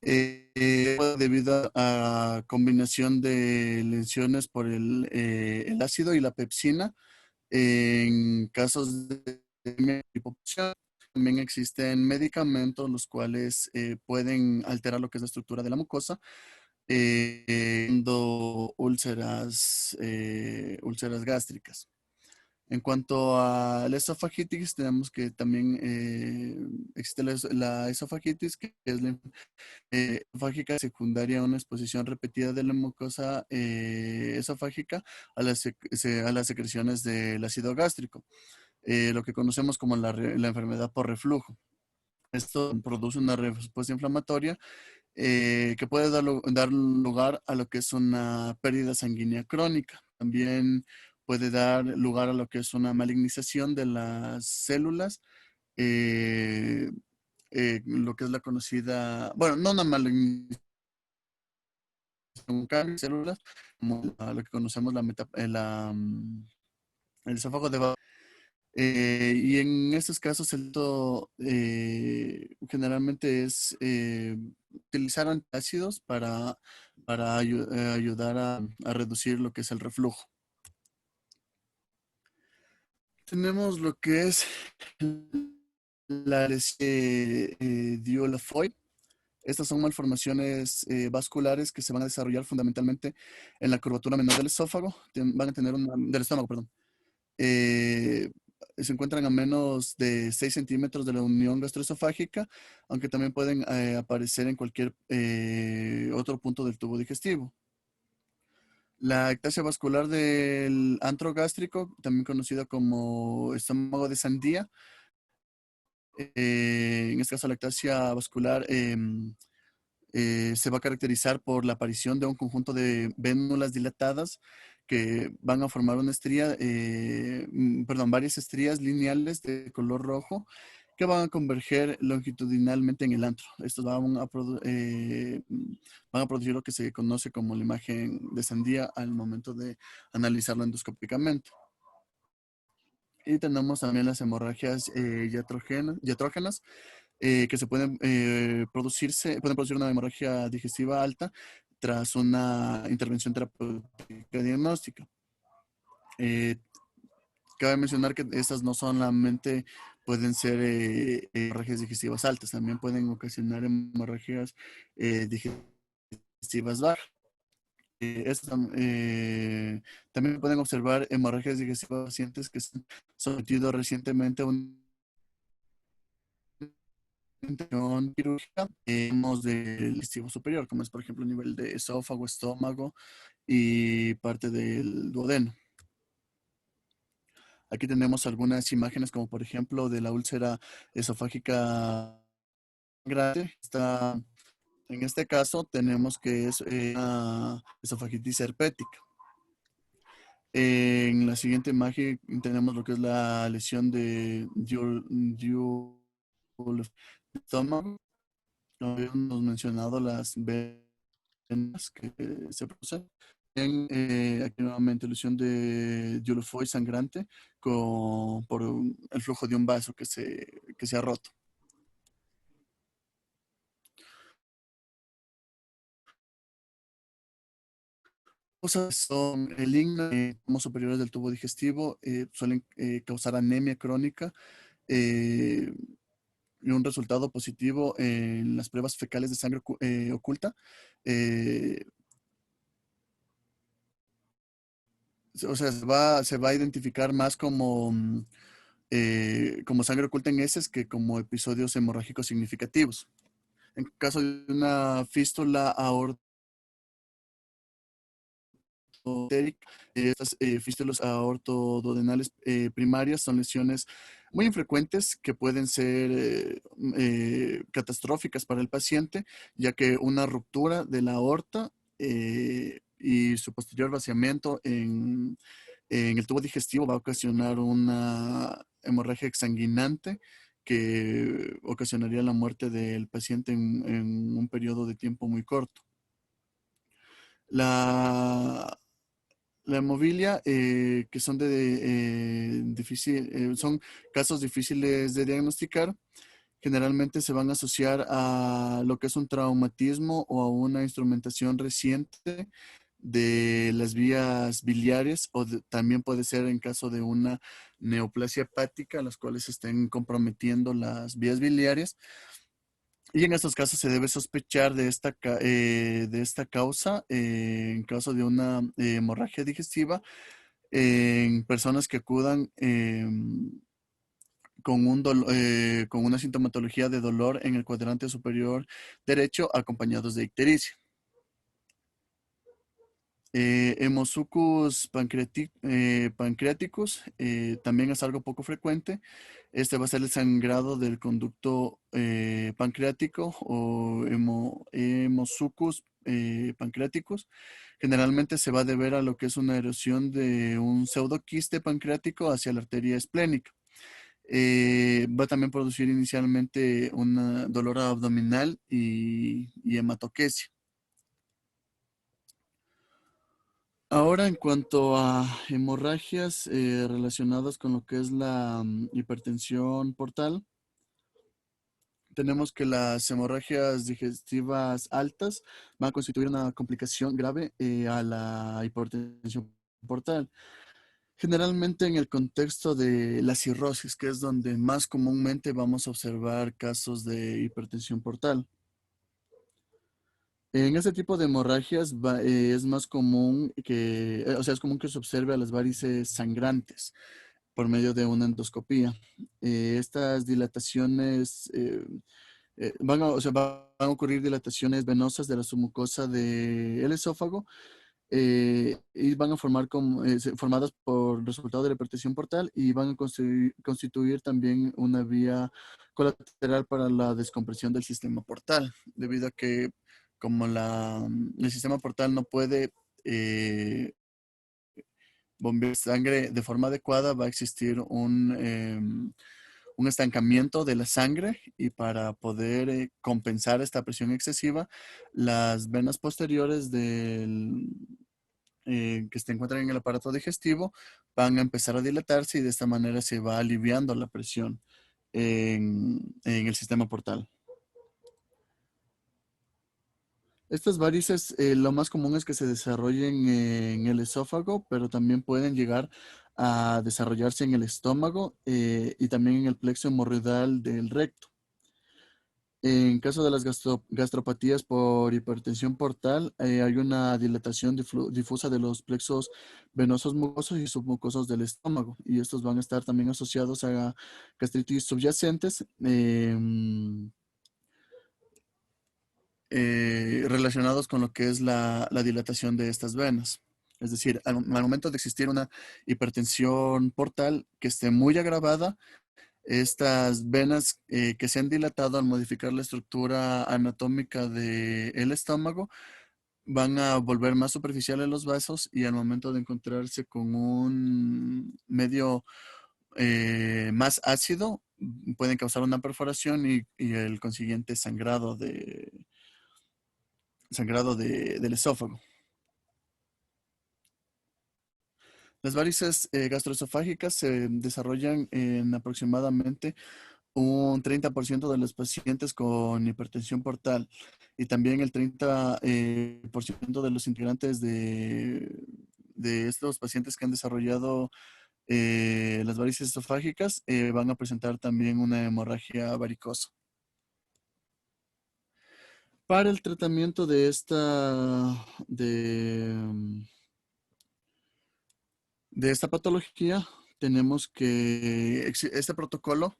Debido a combinación de lesiones por el ácido y la pepsina. En casos de hipotensión, también existen medicamentos los cuales pueden alterar lo que es la estructura de la mucosa, dando úlceras gástricas. En cuanto a la esofagitis, tenemos que también existe la esofagitis, que es la esofágica secundaria a una exposición repetida de la mucosa esofágica a a las secreciones del ácido gástrico, lo que conocemos como la enfermedad por reflujo. Esto produce una respuesta inflamatoria que puede dar lugar a lo que es una pérdida sanguínea crónica. También puede dar lugar a lo que es una malignización de las células, eh, lo que es la conocida, bueno, no una malignización, un cáncer de células, como lo que conocemos el esófago de Barrett. Y en estos casos, generalmente es utilizar antiácidos para ayudar a reducir lo que es el reflujo. Tenemos lo que es la lesión Dieulafoy. Estas son malformaciones vasculares que se van a desarrollar fundamentalmente en la curvatura menor del esófago, van a tener del estómago, perdón. Eh, Se encuentran a menos de 6 centímetros de la unión gastroesofágica, aunque también pueden aparecer en cualquier otro punto del tubo digestivo. La ectasia vascular del antro gástrico, también conocida como estómago de sandía, en este caso la ectasia vascular se va a caracterizar por la aparición de un conjunto de vénulas dilatadas que van a formar una estría, varias estrías lineales de color rojo que van a converger longitudinalmente en el antro. Estos van a producir lo que se conoce como la imagen de sandía al momento de analizarlo endoscópicamente. Y tenemos también las hemorragias iatrógenas, que se pueden producir una hemorragia digestiva alta tras una intervención terapéutica diagnóstica. Eh, Cabe mencionar que estas no solamente pueden ser hemorragias digestivas altas, también pueden ocasionar hemorragias digestivas bajas. También pueden observar hemorragias digestivas pacientes que se han sometido recientemente a un intervención quirúrgica del digestivo superior, como es por ejemplo el nivel de esófago, estómago y parte del duodeno. Aquí tenemos algunas imágenes como por ejemplo de la úlcera esofágica grande. En este caso tenemos que es una esofagitis herpética. En la siguiente imagen tenemos lo que es la lesión de estómago. No habíamos mencionado las venas que se producen. Aquí nuevamente ilusión de Dieulafoy sangrante por el flujo de un vaso que se ha roto. Son el ligno, como superiores del tubo digestivo, suelen causar anemia crónica y un resultado positivo en las pruebas fecales de sangre oculta. eh, o sea, se va a identificar más como sangre oculta en heces que como episodios hemorrágicos significativos. En caso de una fístula aortológica, estas fístulas aortoduodenales primarias son lesiones muy infrecuentes que pueden ser catastróficas para el paciente, ya que una ruptura de la aorta y su posterior vaciamiento en el tubo digestivo va a ocasionar una hemorragia exsanguinante que ocasionaría la muerte del paciente en un periodo de tiempo muy corto. La, la hemofilia, que son son casos difíciles de diagnosticar, generalmente se van a asociar a lo que es un traumatismo o a una instrumentación reciente de las vías biliares o también puede ser en caso de una neoplasia hepática, las cuales estén comprometiendo las vías biliares. Y en estos casos se debe sospechar de esta causa en caso de una hemorragia digestiva en personas que acudan con una sintomatología de dolor en el cuadrante superior derecho acompañados de ictericia. Hemosucus pancreaticus también es algo poco frecuente. Este va a ser el sangrado del conducto pancreático o hemosucus pancreaticus. Generalmente se va a deber a lo que es una erosión de un pseudoquiste pancreático hacia la arteria esplénica. Va a también producir inicialmente un dolor abdominal y hematoquesia. Ahora, en cuanto a hemorragias relacionadas con lo que es la hipertensión portal, tenemos que las hemorragias digestivas altas van a constituir una complicación grave a la hipertensión portal. Generalmente en el contexto de la cirrosis, que es donde más comúnmente vamos a observar casos de hipertensión portal. En este tipo de hemorragias es más común es común que se observe a las varices sangrantes por medio de una endoscopía. Estas dilataciones van a ocurrir dilataciones venosas de la submucosa del esófago y van a formadas por resultado de la hipertensión portal y van a constituir también una vía colateral para la descompresión del sistema portal, debido a que como el sistema portal no puede bombear sangre de forma adecuada, va a existir un estancamiento de la sangre y para poder compensar esta presión excesiva, las venas posteriores que se encuentran en el aparato digestivo van a empezar a dilatarse y de esta manera se va aliviando la presión en el sistema portal. Estas varices, lo más común es que se desarrollen en el esófago, pero también pueden llegar a desarrollarse en el estómago y también en el plexo hemorroidal del recto. En caso de las gastropatías por hipertensión portal, hay una dilatación difusa de los plexos venosos mucosos y submucosos del estómago, y estos van a estar también asociados a gastritis subyacentes relacionados con lo que es la dilatación de estas venas. Es decir, al momento de existir una hipertensión portal que esté muy agravada, estas venas que se han dilatado al modificar la estructura anatómica del estómago van a volver más superficiales los vasos y al momento de encontrarse con un medio más ácido pueden causar una perforación y el consiguiente sangrado del esófago. Las varices gastroesofágicas se desarrollan en aproximadamente un 30% de los pacientes con hipertensión portal y también el 30% de los integrantes de estos pacientes que han desarrollado las varices esofágicas van a presentar también una hemorragia varicosa. Para el tratamiento de esta patología, tenemos que este protocolo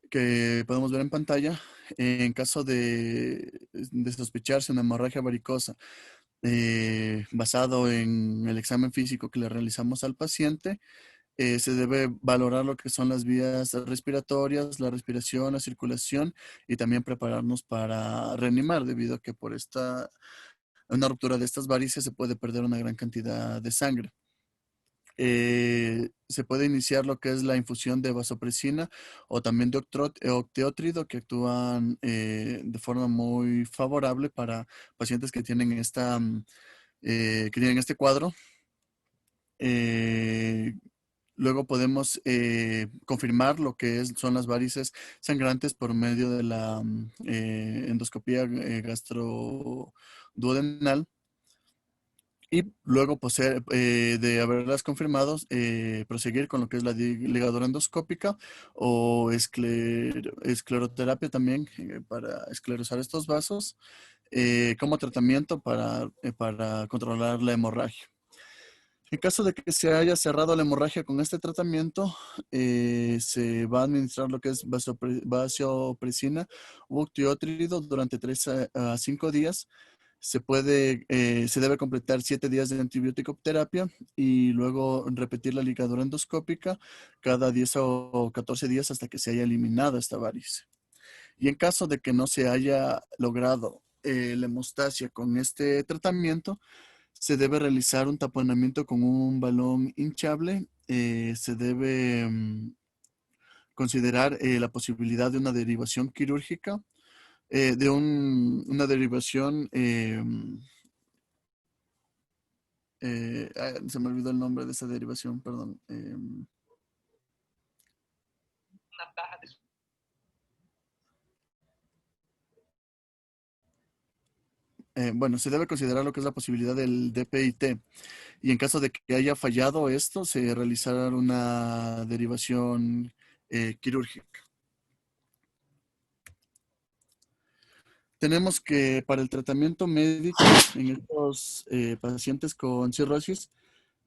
que podemos ver en pantalla, en caso de sospecharse una hemorragia varicosa, basado en el examen físico que le realizamos al paciente, se debe valorar lo que son las vías respiratorias, la respiración, la circulación y también prepararnos para reanimar, debido a que por una ruptura de estas varices se puede perder una gran cantidad de sangre. Se puede iniciar lo que es la infusión de vasopresina o también de octeótrido que actúan de forma muy favorable para pacientes que tienen que tienen este cuadro. Luego podemos confirmar lo que son las varices sangrantes por medio de la endoscopía gastroduodenal. Y luego de haberlas confirmado, proseguir con lo que es la ligadura endoscópica o escleroterapia también para esclerosar estos vasos como tratamiento para controlar la hemorragia. En caso de que se haya cerrado la hemorragia con este tratamiento, se va a administrar lo que es vasopresina u octiotrido durante 3 a 5 días. Se debe completar 7 días de antibiótico terapia y luego repetir la ligadura endoscópica cada 10 o 14 días hasta que se haya eliminado esta varice. Y en caso de que no se haya logrado la hemostasia con este tratamiento, se debe realizar un taponamiento con un balón hinchable. Se debe considerar la posibilidad de una derivación quirúrgica, una derivación, se me olvidó el nombre de esa derivación, perdón. Bueno, se debe considerar lo que es la posibilidad del DPIT. Y en caso de que haya fallado esto, se realizará una derivación quirúrgica. Tenemos que para el tratamiento médico en estos pacientes con cirrosis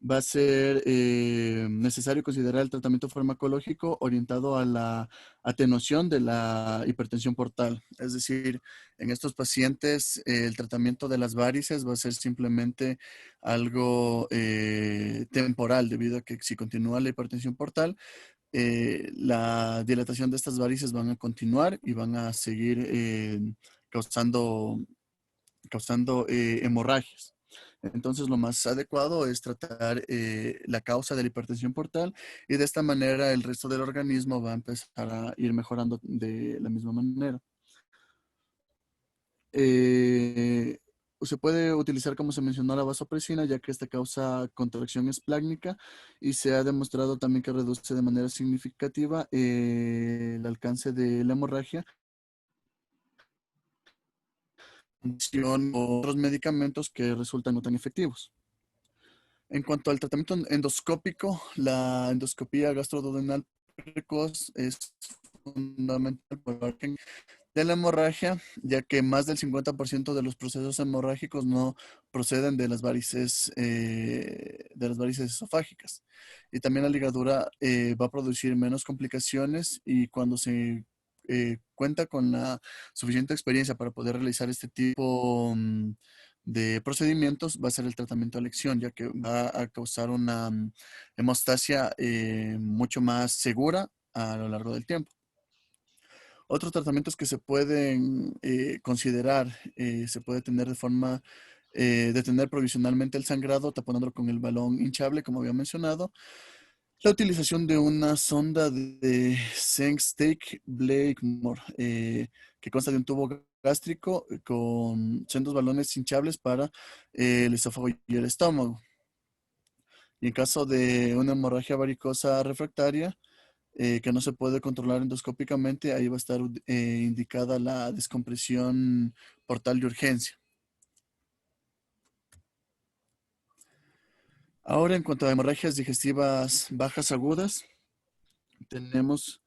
va a ser necesario considerar el tratamiento farmacológico orientado a la atenuación de la hipertensión portal. Es decir, en estos pacientes el tratamiento de las varices va a ser simplemente algo temporal, debido a que si continúa la hipertensión portal, la dilatación de estas varices van a continuar y van a seguir causando, hemorragias. Entonces, lo más adecuado es tratar la causa de la hipertensión portal y de esta manera el resto del organismo va a empezar a ir mejorando de la misma manera. Eh, Se puede utilizar, como se mencionó, la vasopresina, ya que esta causa contracción esplácnica y se ha demostrado también que reduce de manera significativa el alcance de la hemorragia o otros medicamentos que resultan no tan efectivos. En cuanto al tratamiento endoscópico, la endoscopía gastroduodenal precoz es fundamental para el origen de la hemorragia, ya que más del 50% de los procesos hemorrágicos no proceden de las varices esofágicas. Y también la ligadura va a producir menos complicaciones y cuando se cuenta con la suficiente experiencia para poder realizar este tipo de procedimientos, va a ser el tratamiento a elección, ya que va a causar una hemostasia mucho más segura a lo largo del tiempo. Otros tratamientos que se pueden considerar, se puede tener de forma, detener provisionalmente el sangrado taponándolo con el balón hinchable, como había mencionado. La utilización de una sonda de Sengstake Blakemore, que consta de un tubo gástrico con sendos balones hinchables para el esófago y el estómago. Y en caso de una hemorragia varicosa refractaria, que no se puede controlar endoscópicamente, ahí va a estar indicada la descompresión portal de urgencia. Ahora, en cuanto a hemorragias digestivas bajas agudas, tenemos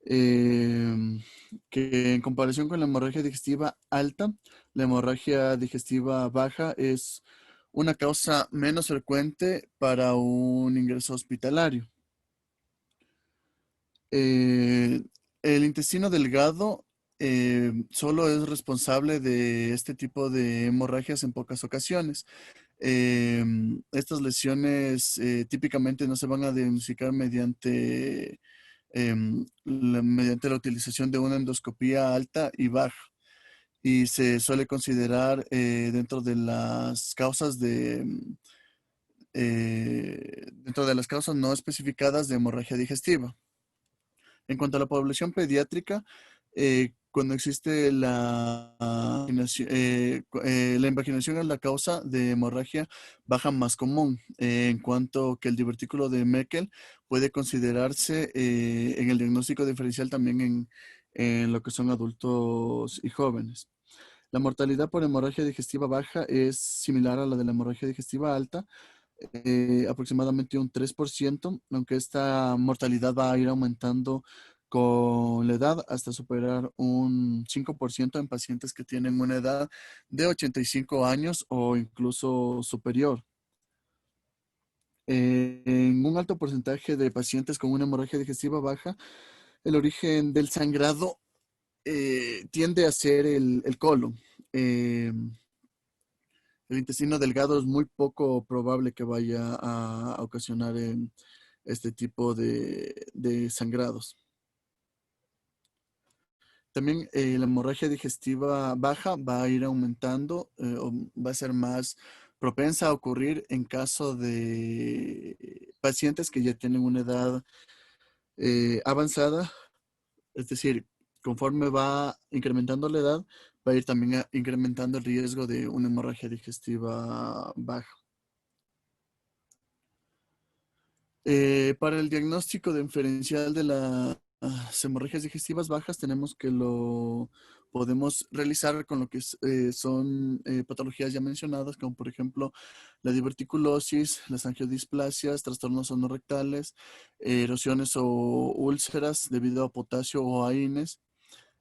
que en comparación con la hemorragia digestiva alta, la hemorragia digestiva baja es una causa menos frecuente para un ingreso hospitalario. Eh, el intestino delgado solo es responsable de este tipo de hemorragias en pocas ocasiones. Estas lesiones típicamente no se van a diagnosticar mediante la utilización de una endoscopía alta y baja. Y se suele considerar dentro de las causas dentro de las causas no especificadas de hemorragia digestiva. En cuanto a la población pediátrica, cuando existe la invaginación es la causa de hemorragia baja más común, en cuanto que el divertículo de Meckel puede considerarse en el diagnóstico diferencial también en lo que son adultos y jóvenes. La mortalidad por hemorragia digestiva baja es similar a la de la hemorragia digestiva alta, aproximadamente un 3%, aunque esta mortalidad va a ir aumentando con la edad hasta superar un 5% en pacientes que tienen una edad de 85 años o incluso superior. En un alto porcentaje de pacientes con una hemorragia digestiva baja, el origen del sangrado tiende a ser el colon. Eh, el intestino delgado es muy poco probable que vaya a ocasionar este tipo de sangrados. También la hemorragia digestiva baja va a ir aumentando o va a ser más propensa a ocurrir en caso de pacientes que ya tienen una edad avanzada, es decir, conforme va incrementando la edad, va a ir también incrementando el riesgo de una hemorragia digestiva baja. Para el diagnóstico diferencial de las hemorragias digestivas bajas, tenemos que lo podemos realizar con lo que son patologías ya mencionadas, como por ejemplo la diverticulosis, las angiodisplasias, trastornos anorrectales, erosiones o úlceras debido a potasio o a INES,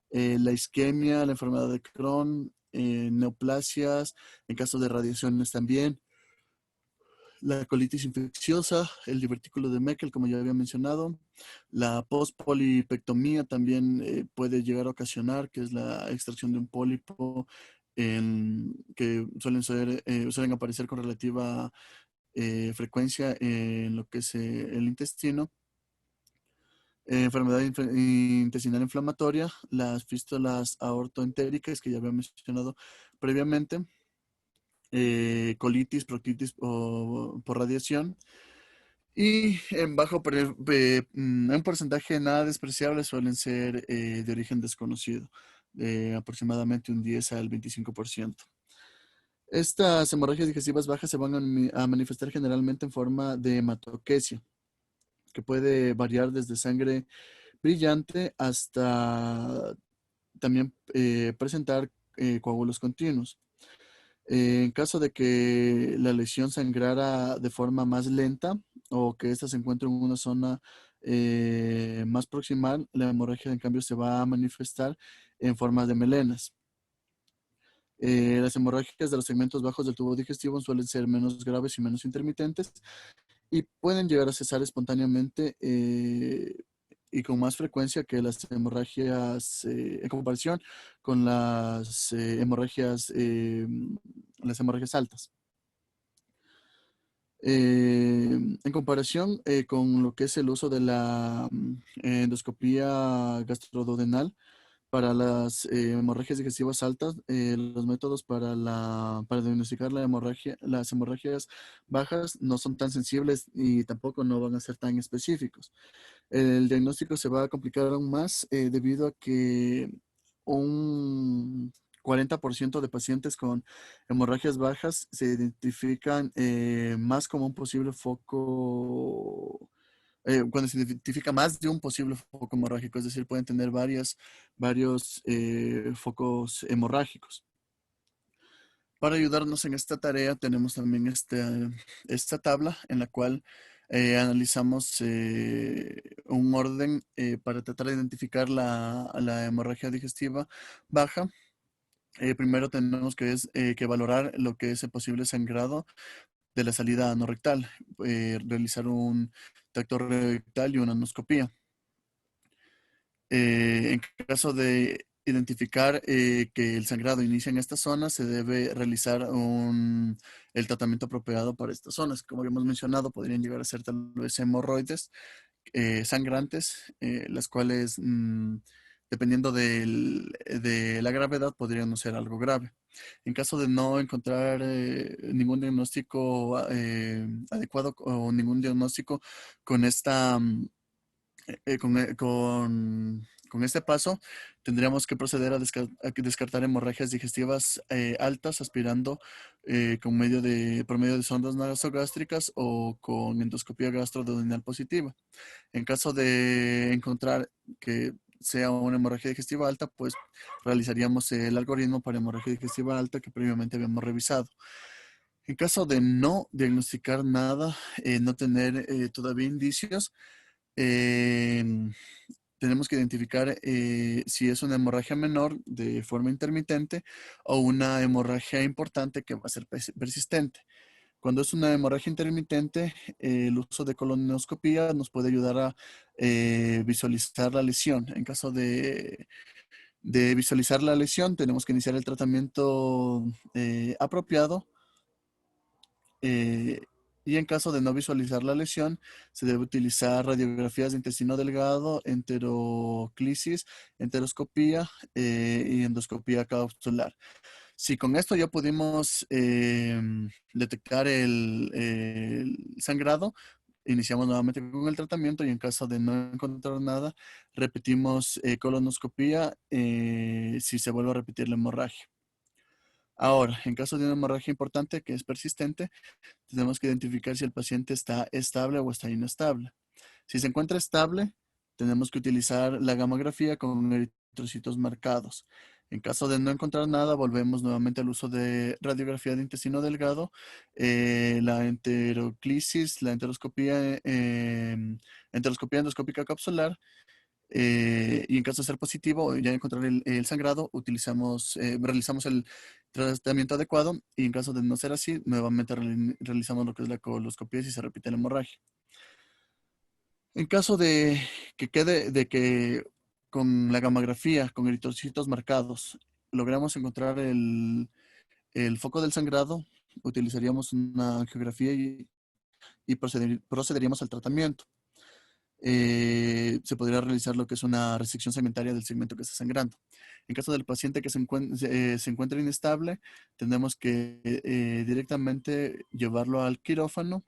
la isquemia, la enfermedad de Crohn, neoplasias, en caso de radiaciones también, la colitis infecciosa, el divertículo de Meckel, como ya había mencionado, la postpolipectomía también puede llegar a ocasionar, que es la extracción de un pólipo que suelen aparecer con relativa frecuencia en lo que es el intestino. Enfermedad intestinal inflamatoria, las fístulas aortoentéricas que ya había mencionado previamente, colitis, proctitis por radiación. Y en un porcentaje nada despreciable suelen ser de origen desconocido, de aproximadamente un 10 al 25%. Estas hemorragias digestivas bajas se van a manifestar generalmente en forma de hematoquesia, que puede variar desde sangre brillante hasta también presentar coágulos continuos. En caso de que la lesión sangrara de forma más lenta o que ésta se encuentre en una zona más proximal, la hemorragia en cambio se va a manifestar en forma de melenas. Las hemorragias de los segmentos bajos del tubo digestivo suelen ser menos graves y menos intermitentes y pueden llegar a cesar espontáneamente y con más frecuencia que las hemorragias en comparación con las hemorragias altas. En comparación con lo que es el uso de la endoscopía gastroduodenal para las hemorragias digestivas altas, los métodos para diagnosticar las hemorragias bajas no son tan sensibles y tampoco no van a ser tan específicos. El diagnóstico se va a complicar aún más debido a que un 40% de pacientes con hemorragias bajas se identifican más como un posible foco, cuando se identifica más de un posible foco hemorrágico, es decir, pueden tener varios focos hemorrágicos. Para ayudarnos en esta tarea tenemos también esta tabla en la cual analizamos un orden para tratar de identificar la hemorragia digestiva baja. Primero tenemos que valorar lo que es el posible sangrado de la salida anorrectal, realizar un tacto rectal y una anoscopía. En caso de identificar que el sangrado inicia en esta zona, se debe realizar el tratamiento apropiado para estas zonas. Como habíamos mencionado, podrían llegar a ser tal vez hemorroides sangrantes, las cuales, dependiendo de la gravedad, podrían no ser algo grave. En caso de no encontrar ningún diagnóstico adecuado o ningún diagnóstico con esta con este paso, tendríamos que proceder a descartar hemorragias digestivas altas, aspirando por medio de sondas nasogástricas o con endoscopía gastroduodenal positiva. En caso de encontrar que sea una hemorragia digestiva alta, pues realizaríamos el algoritmo para hemorragia digestiva alta que previamente habíamos revisado. En caso de no diagnosticar nada, no tener todavía indicios, eh, tenemos que identificar si es una hemorragia menor de forma intermitente o una hemorragia importante que va a ser persistente. Cuando es una hemorragia intermitente, el uso de colonoscopía nos puede ayudar a visualizar la lesión. En caso de visualizar la lesión, tenemos que iniciar el tratamiento apropiado. eh, y en caso de no visualizar la lesión, se debe utilizar radiografías de intestino delgado, enteroclisis, enteroscopía y endoscopía capsular. Si con esto ya pudimos detectar el sangrado, iniciamos nuevamente con el tratamiento y en caso de no encontrar nada, repetimos colonoscopía si se vuelve a repetir la hemorragia. Ahora, en caso de una hemorragia importante que es persistente, tenemos que identificar si el paciente está estable o está inestable. Si se encuentra estable, tenemos que utilizar la gamografía con eritrocitos marcados. En caso de no encontrar nada, volvemos nuevamente al uso de radiografía de intestino delgado, la enteroclisis, la enteroscopía endoscópica capsular. Y en caso de ser positivo, ya encontrar el sangrado, realizamos el tratamiento adecuado. Y en caso de no ser así, nuevamente realizamos lo que es la coloscopía si se repite la hemorragia. En caso de que con la gamografía, con eritrocitos marcados, logramos encontrar el foco del sangrado, utilizaríamos una angiografía y procederíamos al tratamiento. Se podría realizar lo que es una resección segmentaria del segmento que está sangrando. En caso del paciente que se encuentre inestable, tenemos que directamente llevarlo al quirófano.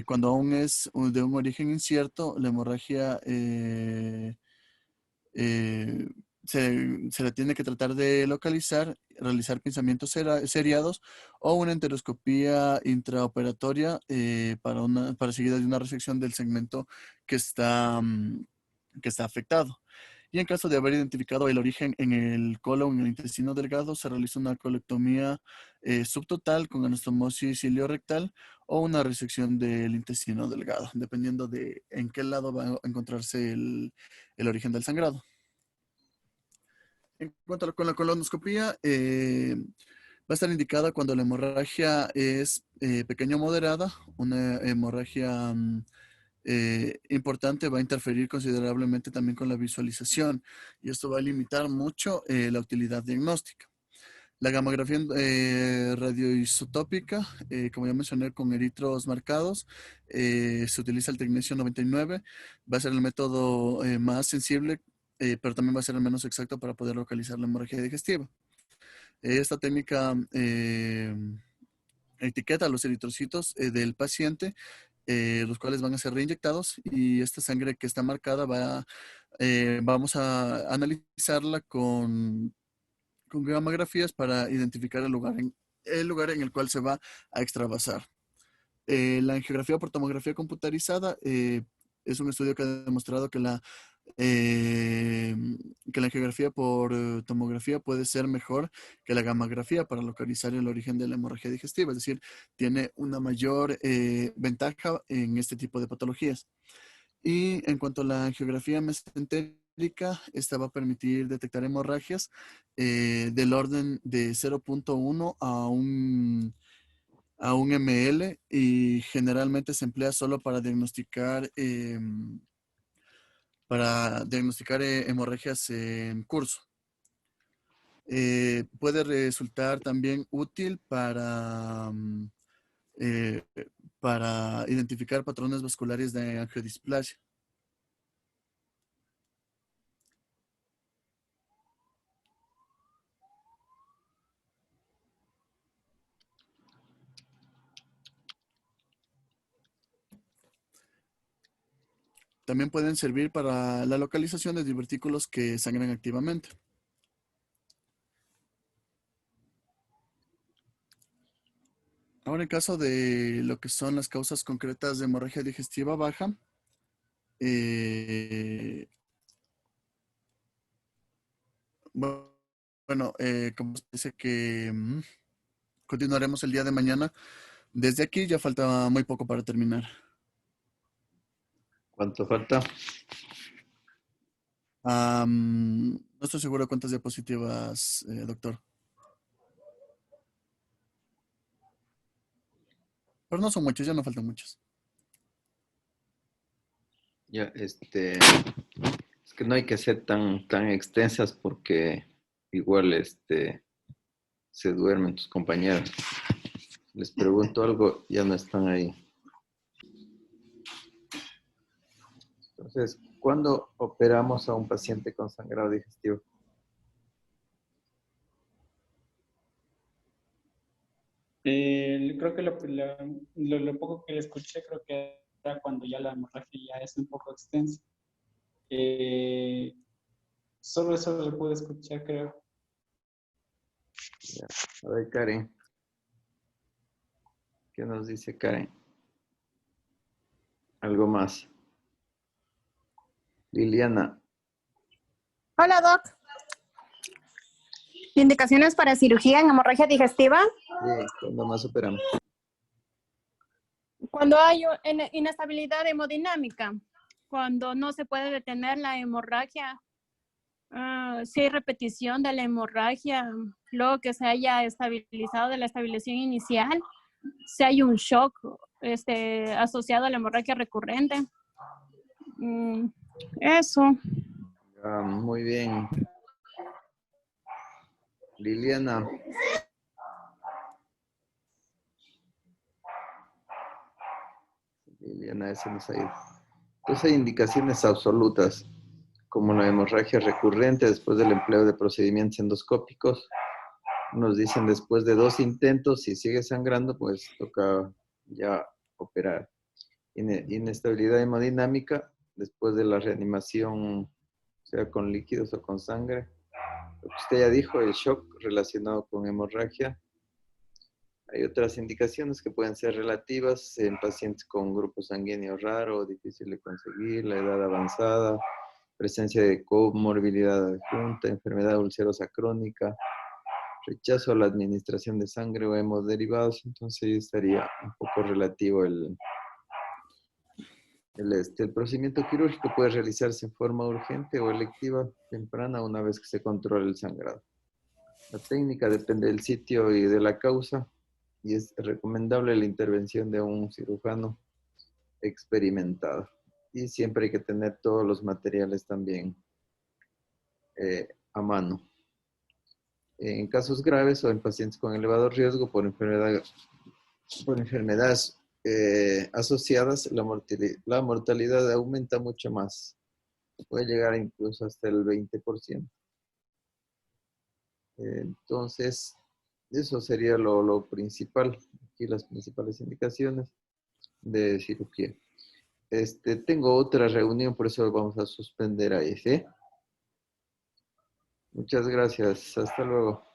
Cuando aún es de un origen incierto, la hemorragia eh, se la tiene que tratar de localizar, realizar pinzamientos seriados o una enteroscopía intraoperatoria para seguida de una resección del segmento que está afectado. Y en caso de haber identificado el origen en el colon, en el intestino delgado, se realiza una colectomía subtotal con anastomosis ileorectal o una resección del intestino delgado, dependiendo de en qué lado va a encontrarse el origen del sangrado. En cuanto con la colonoscopía, va a estar indicada cuando la hemorragia es pequeña o moderada. Una hemorragia importante va a interferir considerablemente también con la visualización y esto va a limitar mucho la utilidad diagnóstica. La gamografía radioisotópica, como ya mencioné, con eritros marcados, se utiliza el tecnesio 99. Va a ser el método más sensible, pero también va a ser el menos exacto para poder localizar la hemorragia digestiva. Esta técnica etiqueta los eritrocitos del paciente, los cuales van a ser reinyectados y esta sangre que está marcada vamos a analizarla con gamografías para identificar el lugar en el cual se va a extravasar. La angiografía por tomografía computarizada es un estudio que ha demostrado eh, que la angiografía por tomografía puede ser mejor que la gamografía para localizar el origen de la hemorragia digestiva, es decir, tiene una mayor ventaja en este tipo de patologías. Y en cuanto a la angiografía mesentérica, esta va a permitir detectar hemorragias del orden de 0.1 a un ml y generalmente se emplea solo para diagnosticar hemorragias en curso. Puede resultar también útil eh, para identificar patrones vasculares de angiodisplasia. También pueden servir para la localización de divertículos que sangran activamente. Ahora, en caso de lo que son las causas concretas de hemorragia digestiva baja, eh, bueno, como se dice que continuaremos el día de mañana. Desde aquí ya falta muy poco para terminar. ¿Cuánto falta? No estoy seguro cuántas diapositivas, doctor. Pero no son muchos, ya no faltan muchos. Ya, es que no hay que ser tan extensas porque igual se duermen tus compañeros. Les pregunto algo, ya no están ahí. Entonces, ¿cuándo operamos a un paciente con sangrado digestivo? Creo que lo poco que le escuché, creo que era cuando ya la hemorragia ya es un poco extensa. Solo eso lo pude escuchar, creo. Ya. A ver, Karen. ¿Qué nos dice Karen? ¿Algo más? Liliana. Hola, Doc. Indicaciones para cirugía en hemorragia digestiva. Bien, ¿cuándo más operamos? Cuando hay inestabilidad hemodinámica, cuando no se puede detener la hemorragia, si hay repetición de la hemorragia, luego que se haya estabilizado de la estabilización inicial, si hay un shock asociado a la hemorragia recurrente. Eso. Muy bien. Liliana. Liliana, ese nos ha ido. Entonces hay indicaciones absolutas, como la hemorragia recurrente después del empleo de procedimientos endoscópicos. Nos dicen después de 2 intentos, si sigue sangrando, pues toca ya operar. Inestabilidad hemodinámica después de la reanimación, sea con líquidos o con sangre. Lo que usted ya dijo, el shock relacionado con hemorragia. Hay otras indicaciones que pueden ser relativas en pacientes con grupo sanguíneo raro, difícil de conseguir, la edad avanzada, presencia de comorbilidad adjunta, enfermedad ulcerosa crónica, rechazo a la administración de sangre o hemoderivados. Entonces estaría un poco relativo el procedimiento quirúrgico puede realizarse en forma urgente o electiva temprana una vez que se controla el sangrado. La técnica depende del sitio y de la causa y es recomendable la intervención de un cirujano experimentado. Y siempre hay que tener todos los materiales también a mano. En casos graves o en pacientes con elevado riesgo por enfermedades asociadas, la mortalidad aumenta mucho más. Puede llegar incluso hasta el 20%. Entonces, eso sería lo principal, aquí las principales indicaciones de cirugía. Tengo otra reunión, por eso vamos a suspender ahí, ¿sí? Muchas gracias. Hasta luego.